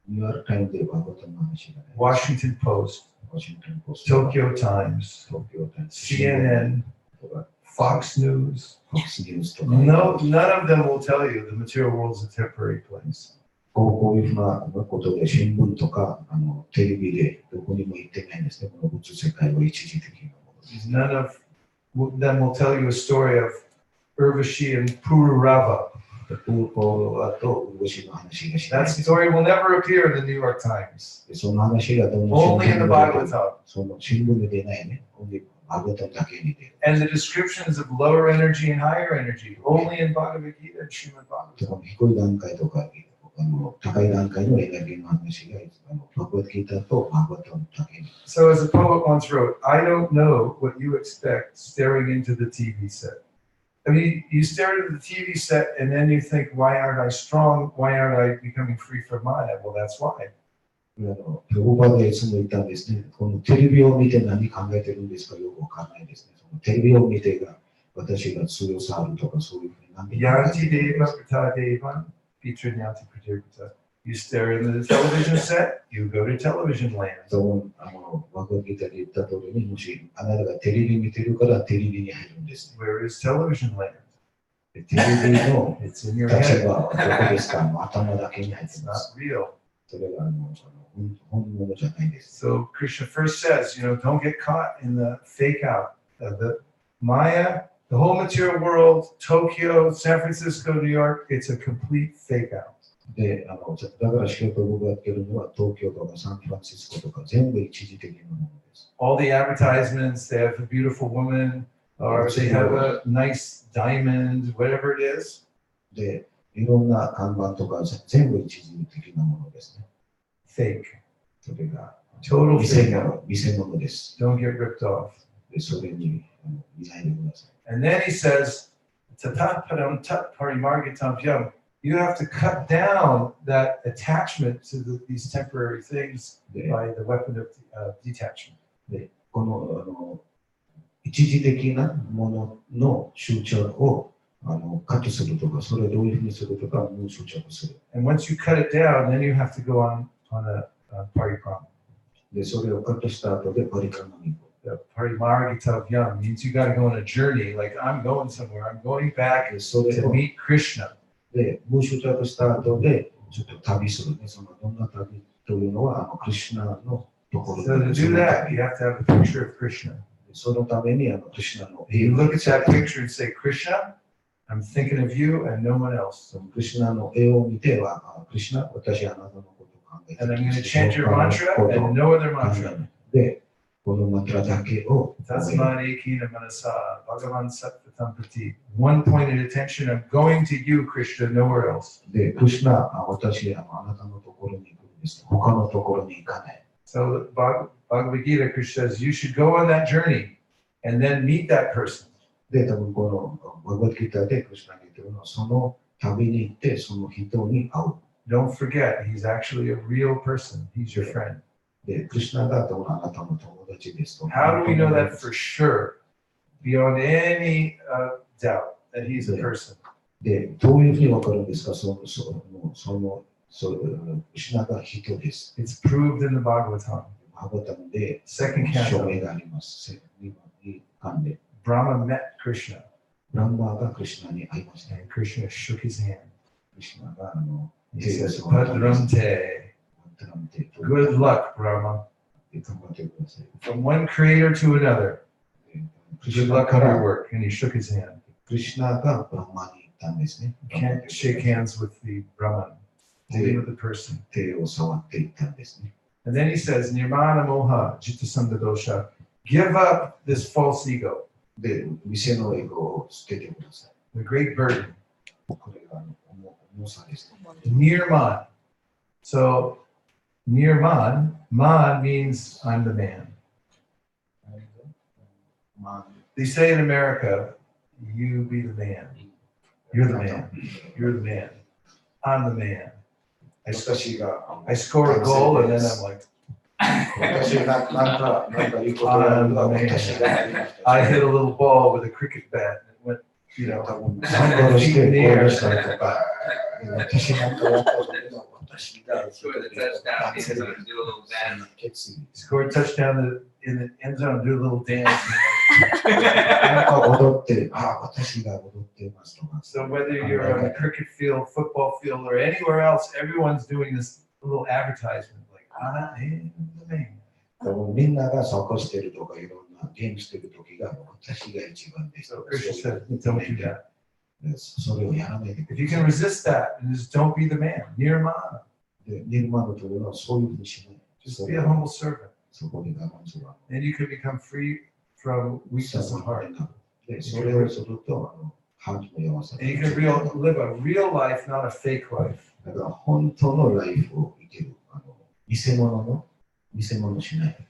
[SPEAKER 6] ニューヨークタイムでバーガータンの話がない。
[SPEAKER 1] Washington Post,
[SPEAKER 6] ワシントンポスト、
[SPEAKER 1] Tokyo Times,
[SPEAKER 6] 東京タイムズ、
[SPEAKER 1] CNN,
[SPEAKER 6] とか、
[SPEAKER 1] Fox News.
[SPEAKER 6] Fox News とか、
[SPEAKER 1] No, none of them will tell you the material world is a temporary place.
[SPEAKER 6] こういうふうなことで新聞とかテレビでどこにも言ってないんですね。この物世界は一時的なものです。
[SPEAKER 1] None of them will tell you a story of Urvashi and Pururava. That story will never appear in the New York Times. Only in the Bhagavatam. And the descriptions of lower energy and higher energy, only in Bhagavad Gita and Srimad Bhagavatam. So as a poet once wrote, I don't know what you expect staring into the TV set. I mean, you stare at the TV set and then you think, why aren't I strong? Why aren't I becoming free from Maya? Well, that's why.
[SPEAKER 6] プロバでいつも言ったんですね。このテレビを見て何考えてるんですかよくわかんないですね。テレビを見てが私が強さあるとかそういうふうに何でもない。
[SPEAKER 1] Yantideva Pratadeva Pitranyanti Pratirpata. You stare into the television set, you go to television land.
[SPEAKER 6] バグギターで言った通りに、もしあなたがテレビ見てるからテレビに入るんです。
[SPEAKER 1] Where is television land?
[SPEAKER 6] テレビの
[SPEAKER 1] It's in your
[SPEAKER 6] 立
[SPEAKER 1] head.
[SPEAKER 6] 場はどこですか頭だけに入って
[SPEAKER 1] It's
[SPEAKER 6] ます
[SPEAKER 1] not。real.
[SPEAKER 6] それが本物じゃないです。
[SPEAKER 1] So Krishna first says, don't get caught in the fake out. The Maya, the whole material world, Tokyo, San Francisco, New York, it's a complete fake out.
[SPEAKER 6] で、だからシカゴ僕がやってるのは東京とかサンフランシスコとか全部一時的なものです。
[SPEAKER 1] All the advertisements, they have a beautiful woman, or they have a nice diamond, whatever it is.
[SPEAKER 6] で、いろんな看板とか全部一時的なものですね。
[SPEAKER 1] Fake.
[SPEAKER 6] それが
[SPEAKER 1] Total fake out.
[SPEAKER 6] 偽物です。
[SPEAKER 1] Don't get ripped off.
[SPEAKER 6] で、それに見ないでください。
[SPEAKER 1] And then he says, Tatat padam tat parimargitam yam. You have to cut down that attachment to these temporary things by the weapon of detachment.
[SPEAKER 6] で、この一時的なものの執着をカットするとか、それをどういうふうにするとか、もう執着する。
[SPEAKER 1] And once you cut it down, then you have to go on a parikrama.
[SPEAKER 6] で、それをカットした後でパリクラマに行く。
[SPEAKER 1] The parimargita yam means you got to go on a journey. Like I'm going somewhere. I'm going back to meet Krishna.
[SPEAKER 6] で、もう執着した後で、ちょっと旅するね。そのどんな旅というのはクリシュナのところ
[SPEAKER 1] So to do that, you have to have a picture of Krishna.
[SPEAKER 6] そのためにクリシュナの
[SPEAKER 1] You look at that picture and say, Krishna, I'm thinking of you and no one else.
[SPEAKER 6] クリシュナの絵を見ては、クリシュナ、私はあなたのことを考えて
[SPEAKER 1] And I'm going to chant your mantra and no other mantra.
[SPEAKER 6] で、このマントラだけを
[SPEAKER 1] Tasmani kina manasa, Bhagavan Sattvatamprati. One pointed attention, I'm going to you, Krishna, nowhere else.
[SPEAKER 6] で、クリシュナ、私はあなたのところに行くんです。他のところに行かない。
[SPEAKER 1] So Bhagavad Gita, Krishna says, you should go on that journey and then meet that person.
[SPEAKER 6] で、多分このバガバッドギターでクリシュナが言ってるのは、その旅に行って、その人に会う。
[SPEAKER 1] Don't forget, he's actually a real person. He's your friend.
[SPEAKER 6] で、クリシュナがあなたの友達ですと。
[SPEAKER 1] How do we know that for sure, beyond any doubt, that he's a person?
[SPEAKER 6] で、どういうふうにわかるんですか、クリシュナが人です。
[SPEAKER 1] It's proved in the Bhagavatam.
[SPEAKER 6] バガバタムで
[SPEAKER 1] Second
[SPEAKER 6] 証明
[SPEAKER 1] canto.
[SPEAKER 6] があります。2巻で。
[SPEAKER 1] Brahma met Krishna,
[SPEAKER 6] ブランマーがクリシュナに会いました。
[SPEAKER 1] and Krishna shook his hand.
[SPEAKER 6] クリシュナが
[SPEAKER 1] He said, Padramte, good luck, Brahma. From one creator to another, good luck on your work. And he shook his hand.
[SPEAKER 6] クリシュナがブランマーに行ったんですね。
[SPEAKER 1] You can't shake hands with the Brahman, only with the person.
[SPEAKER 6] 手を触っていったんですね。
[SPEAKER 1] And then he says, Nirmana moha jitta samdadosha. Give up this false ego,
[SPEAKER 6] で、店のエゴを捨ててください。
[SPEAKER 1] the great burden.
[SPEAKER 6] これが重さです。
[SPEAKER 1] Nirman. So, Nirman, man means I'm the man. They say in America, you be the man. You're the man. You're the man. I'm the man. I score a goal and then I'm like, I hit a little ball with a cricket bat and it went, 100 feet in the air.
[SPEAKER 9] Score the touchdown, he's gonna do a little dance.
[SPEAKER 1] Score a touchdown in the end zone, do a little dance. So whether you're on a cricket field, football field, or anywhere else, everyone's doing this little advertisement like, I am the man.
[SPEAKER 6] みんなが参加しているとかいろんなゲームしている時が私が一番です。
[SPEAKER 1] So Krishna said, don't do that.
[SPEAKER 6] それをやらないでく
[SPEAKER 1] If you
[SPEAKER 6] だ
[SPEAKER 1] can
[SPEAKER 6] さい。
[SPEAKER 1] resist that, then just don't be the man. Nirmana.
[SPEAKER 6] で、ニルマのというのはそういうふうにしない。
[SPEAKER 1] Just be a humble servant.
[SPEAKER 6] そこに我慢する。
[SPEAKER 1] And you can become free from weakness of heart.
[SPEAKER 6] で、それをすると、ハートの弱さ。
[SPEAKER 1] And you can live a real life, not a fake life.
[SPEAKER 6] だから本当のライフを生きる。偽物しない。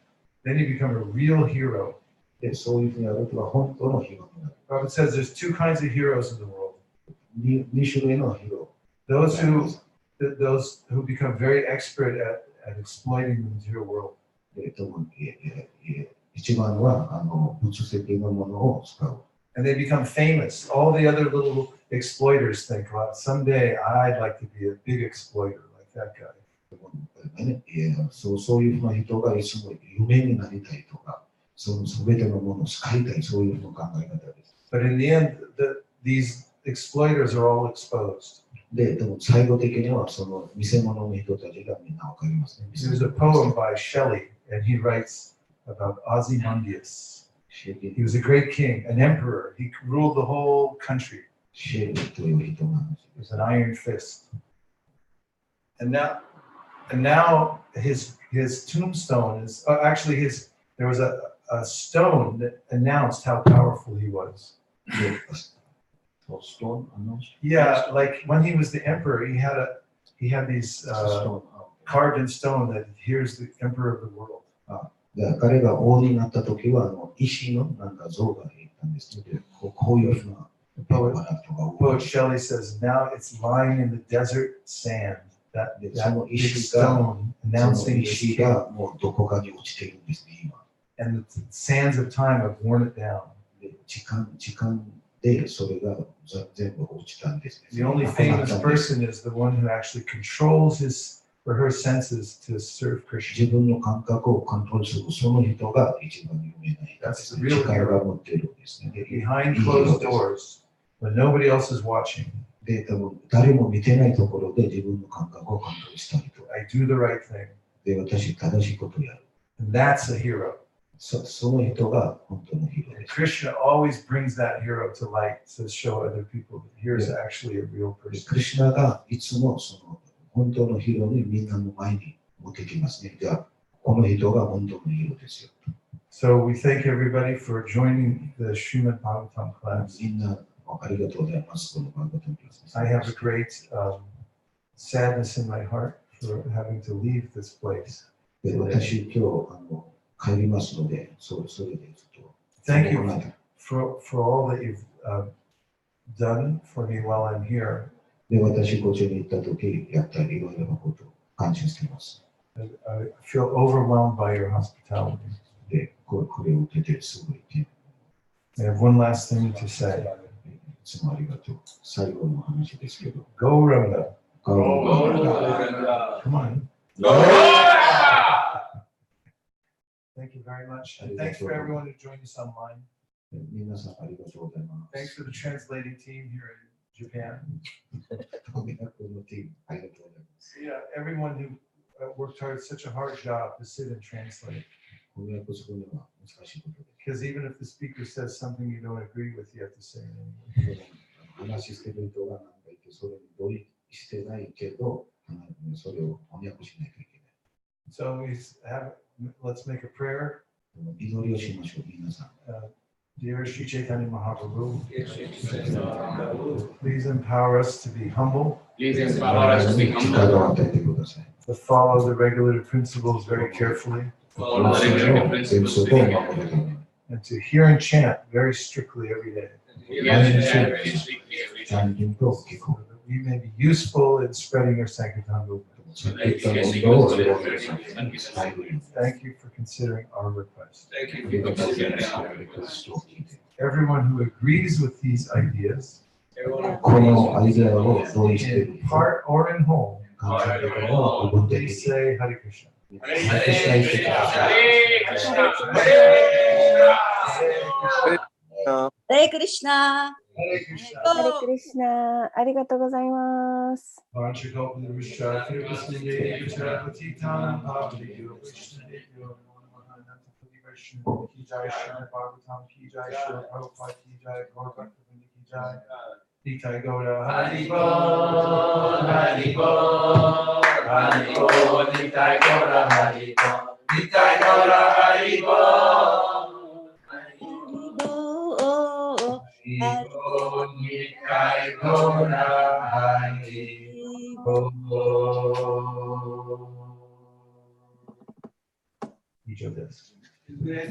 [SPEAKER 1] Then you become a real hero.
[SPEAKER 6] で、そういうふうにやるとは本当のヒーローになる。
[SPEAKER 1] Prabhupada says there's two kinds of heroes in the world.
[SPEAKER 6] 2種類のヒーロ
[SPEAKER 1] Those who become very expert at exploiting the material world.
[SPEAKER 6] ー。一番は物質的なものを使う。
[SPEAKER 1] And they become famous. All the other little exploiters think, well, someday I'd like to be a big exploiter like that guy.
[SPEAKER 6] そういうふうな人がいつも夢になりたいとか、その全てのものを使いたい、そういうふうな考え方です。
[SPEAKER 1] But in the end, these exploiters are all exposed.
[SPEAKER 6] でも最後的にはその偽物の人たちがみんなわかりますね。
[SPEAKER 1] There's a poem by Shelley, and he writes about Ozymandias. He was a great king, an emperor. He ruled the whole country.
[SPEAKER 6] シェルという人なんです
[SPEAKER 1] With an iron fist. And now his tombstone is actually there was a stone that announced how powerful he was. Yeah, like when he was the emperor, he had these carved in stone that here's the emperor of the world.
[SPEAKER 6] 彼が王になった時は石のなんか像がいたんですけど、こういうふうな
[SPEAKER 1] Poet Shelley says, now it's lying in the desert sand. That big stone announcing his king. And the sands of time have worn it down. The only famous person is the one who actually controls his or her senses to serve Krishna. That's the real hero. Behind closed doors, when nobody else is watching. I do the right thing.
[SPEAKER 6] で、私、正しいことをやる。
[SPEAKER 1] And that's a hero.
[SPEAKER 6] その人が本当のヒーロー
[SPEAKER 1] And
[SPEAKER 6] です。
[SPEAKER 1] Krishna always brings that hero to light to show other people that here's
[SPEAKER 6] Yeah.
[SPEAKER 1] actually a real
[SPEAKER 6] で
[SPEAKER 1] person.
[SPEAKER 6] クリシュナがいつもその本当のヒーローにみんなの前に持ってきますね。じゃあ、この人が本当のヒーローですよ。
[SPEAKER 1] So we thank everybody for joining the Srimad Bhagavatam class.
[SPEAKER 6] みんなありがとうございます。このバンドテンプレス。
[SPEAKER 1] I have a great sadness in my heart for having to leave this place.
[SPEAKER 6] で、私、今日帰りますので、それでちょっと。
[SPEAKER 1] Thank you for all that you've done for me while I'm here.
[SPEAKER 6] で、私、こちらに行ったとき、やったりいろいろなことを感謝しています。
[SPEAKER 1] I feel overwhelmed by your hospitality.
[SPEAKER 6] で、これを受けてすごい。
[SPEAKER 1] I have one last thing to say.
[SPEAKER 6] いつもありがとう。最後の話ですけど。
[SPEAKER 1] Go Ranga.
[SPEAKER 6] Go
[SPEAKER 1] Come on. Thank you very much. And thanks for everyone who joined us online.
[SPEAKER 6] 皆さんありがとうございます。
[SPEAKER 1] Thanks for the translating team here in Japan.
[SPEAKER 6] このチームありがとうございます。
[SPEAKER 1] Yeah, everyone who worked hard, such a hard job to sit and translate.
[SPEAKER 6] 翻訳するのは難しいことで
[SPEAKER 1] Because even if the speaker says something you don't agree with, you have to say it anyway.
[SPEAKER 6] 話してる人がなんか言ってそれに同意してないけど、それを翻訳しないといけない。
[SPEAKER 1] So let's make a prayer.
[SPEAKER 6] 祈りをしましょう、皆さん。
[SPEAKER 1] Dear Sri Chaitanya Mahaprabhu, please empower us to be humble,
[SPEAKER 6] 力を与えてください。
[SPEAKER 1] to follow the regulative principles very carefully,
[SPEAKER 6] 原則を守るために。
[SPEAKER 1] and to hear and chant very strictly every day,
[SPEAKER 6] 毎日、ちゃんと聞
[SPEAKER 1] so
[SPEAKER 6] こ
[SPEAKER 1] that we may be useful in spreading your Sankirtan movement.
[SPEAKER 6] う。そういった運動を広げるために伝えるように。
[SPEAKER 1] Thank you for considering our request.
[SPEAKER 7] Thank
[SPEAKER 6] あ
[SPEAKER 7] you
[SPEAKER 6] り
[SPEAKER 7] for
[SPEAKER 6] がとうござい
[SPEAKER 7] considering
[SPEAKER 6] ます。
[SPEAKER 7] our
[SPEAKER 6] リクエストを聞いて。
[SPEAKER 1] Everyone who agrees with these ideas,
[SPEAKER 7] everyone
[SPEAKER 6] このアイデアを同意している
[SPEAKER 1] in part or in whole,
[SPEAKER 6] 感じ方を部分的
[SPEAKER 1] please
[SPEAKER 6] に
[SPEAKER 1] say Hare Krishna.
[SPEAKER 6] 発したい人たち
[SPEAKER 8] Hare Krishna.
[SPEAKER 1] Hare Krishna.
[SPEAKER 2] ハレクリシナ、ありがとうございます。
[SPEAKER 1] Vanchakalpurusha, Tirupasmini, Vicharapatitanam, Bhavadiyo, Vishnu, Vaishnav ki jai, Srimad Bhagavatam ki jai, Srila Prabhupada ki jai, Gaur Bhaktivinoda ki jai, Nitai Gaura Haribol, Haribol, Haribol, Nitai Gaura Haribol, Nitai Gaura Haribol, Haribol, Nitai Gaura Haribol. Each of this.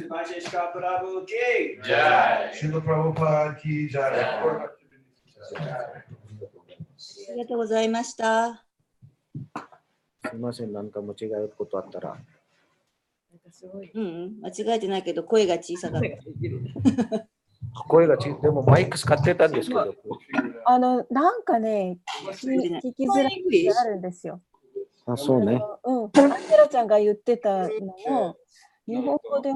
[SPEAKER 4] By HG prabhu ki
[SPEAKER 7] Jai.
[SPEAKER 1] Srila Prabhupada ki jai. Gaur Bhaktivinoda ki jai.
[SPEAKER 8] ありがとうございました。
[SPEAKER 10] すみません、何か間違えることあったら。
[SPEAKER 8] 間違えてないけど声が小さかった。
[SPEAKER 10] 声がでもマイク使ってたんですけど。
[SPEAKER 2] なんかね、聞きづらいってあるんですよ。
[SPEAKER 10] あ、そうね。
[SPEAKER 2] テラちゃんが言ってたのも、日本語で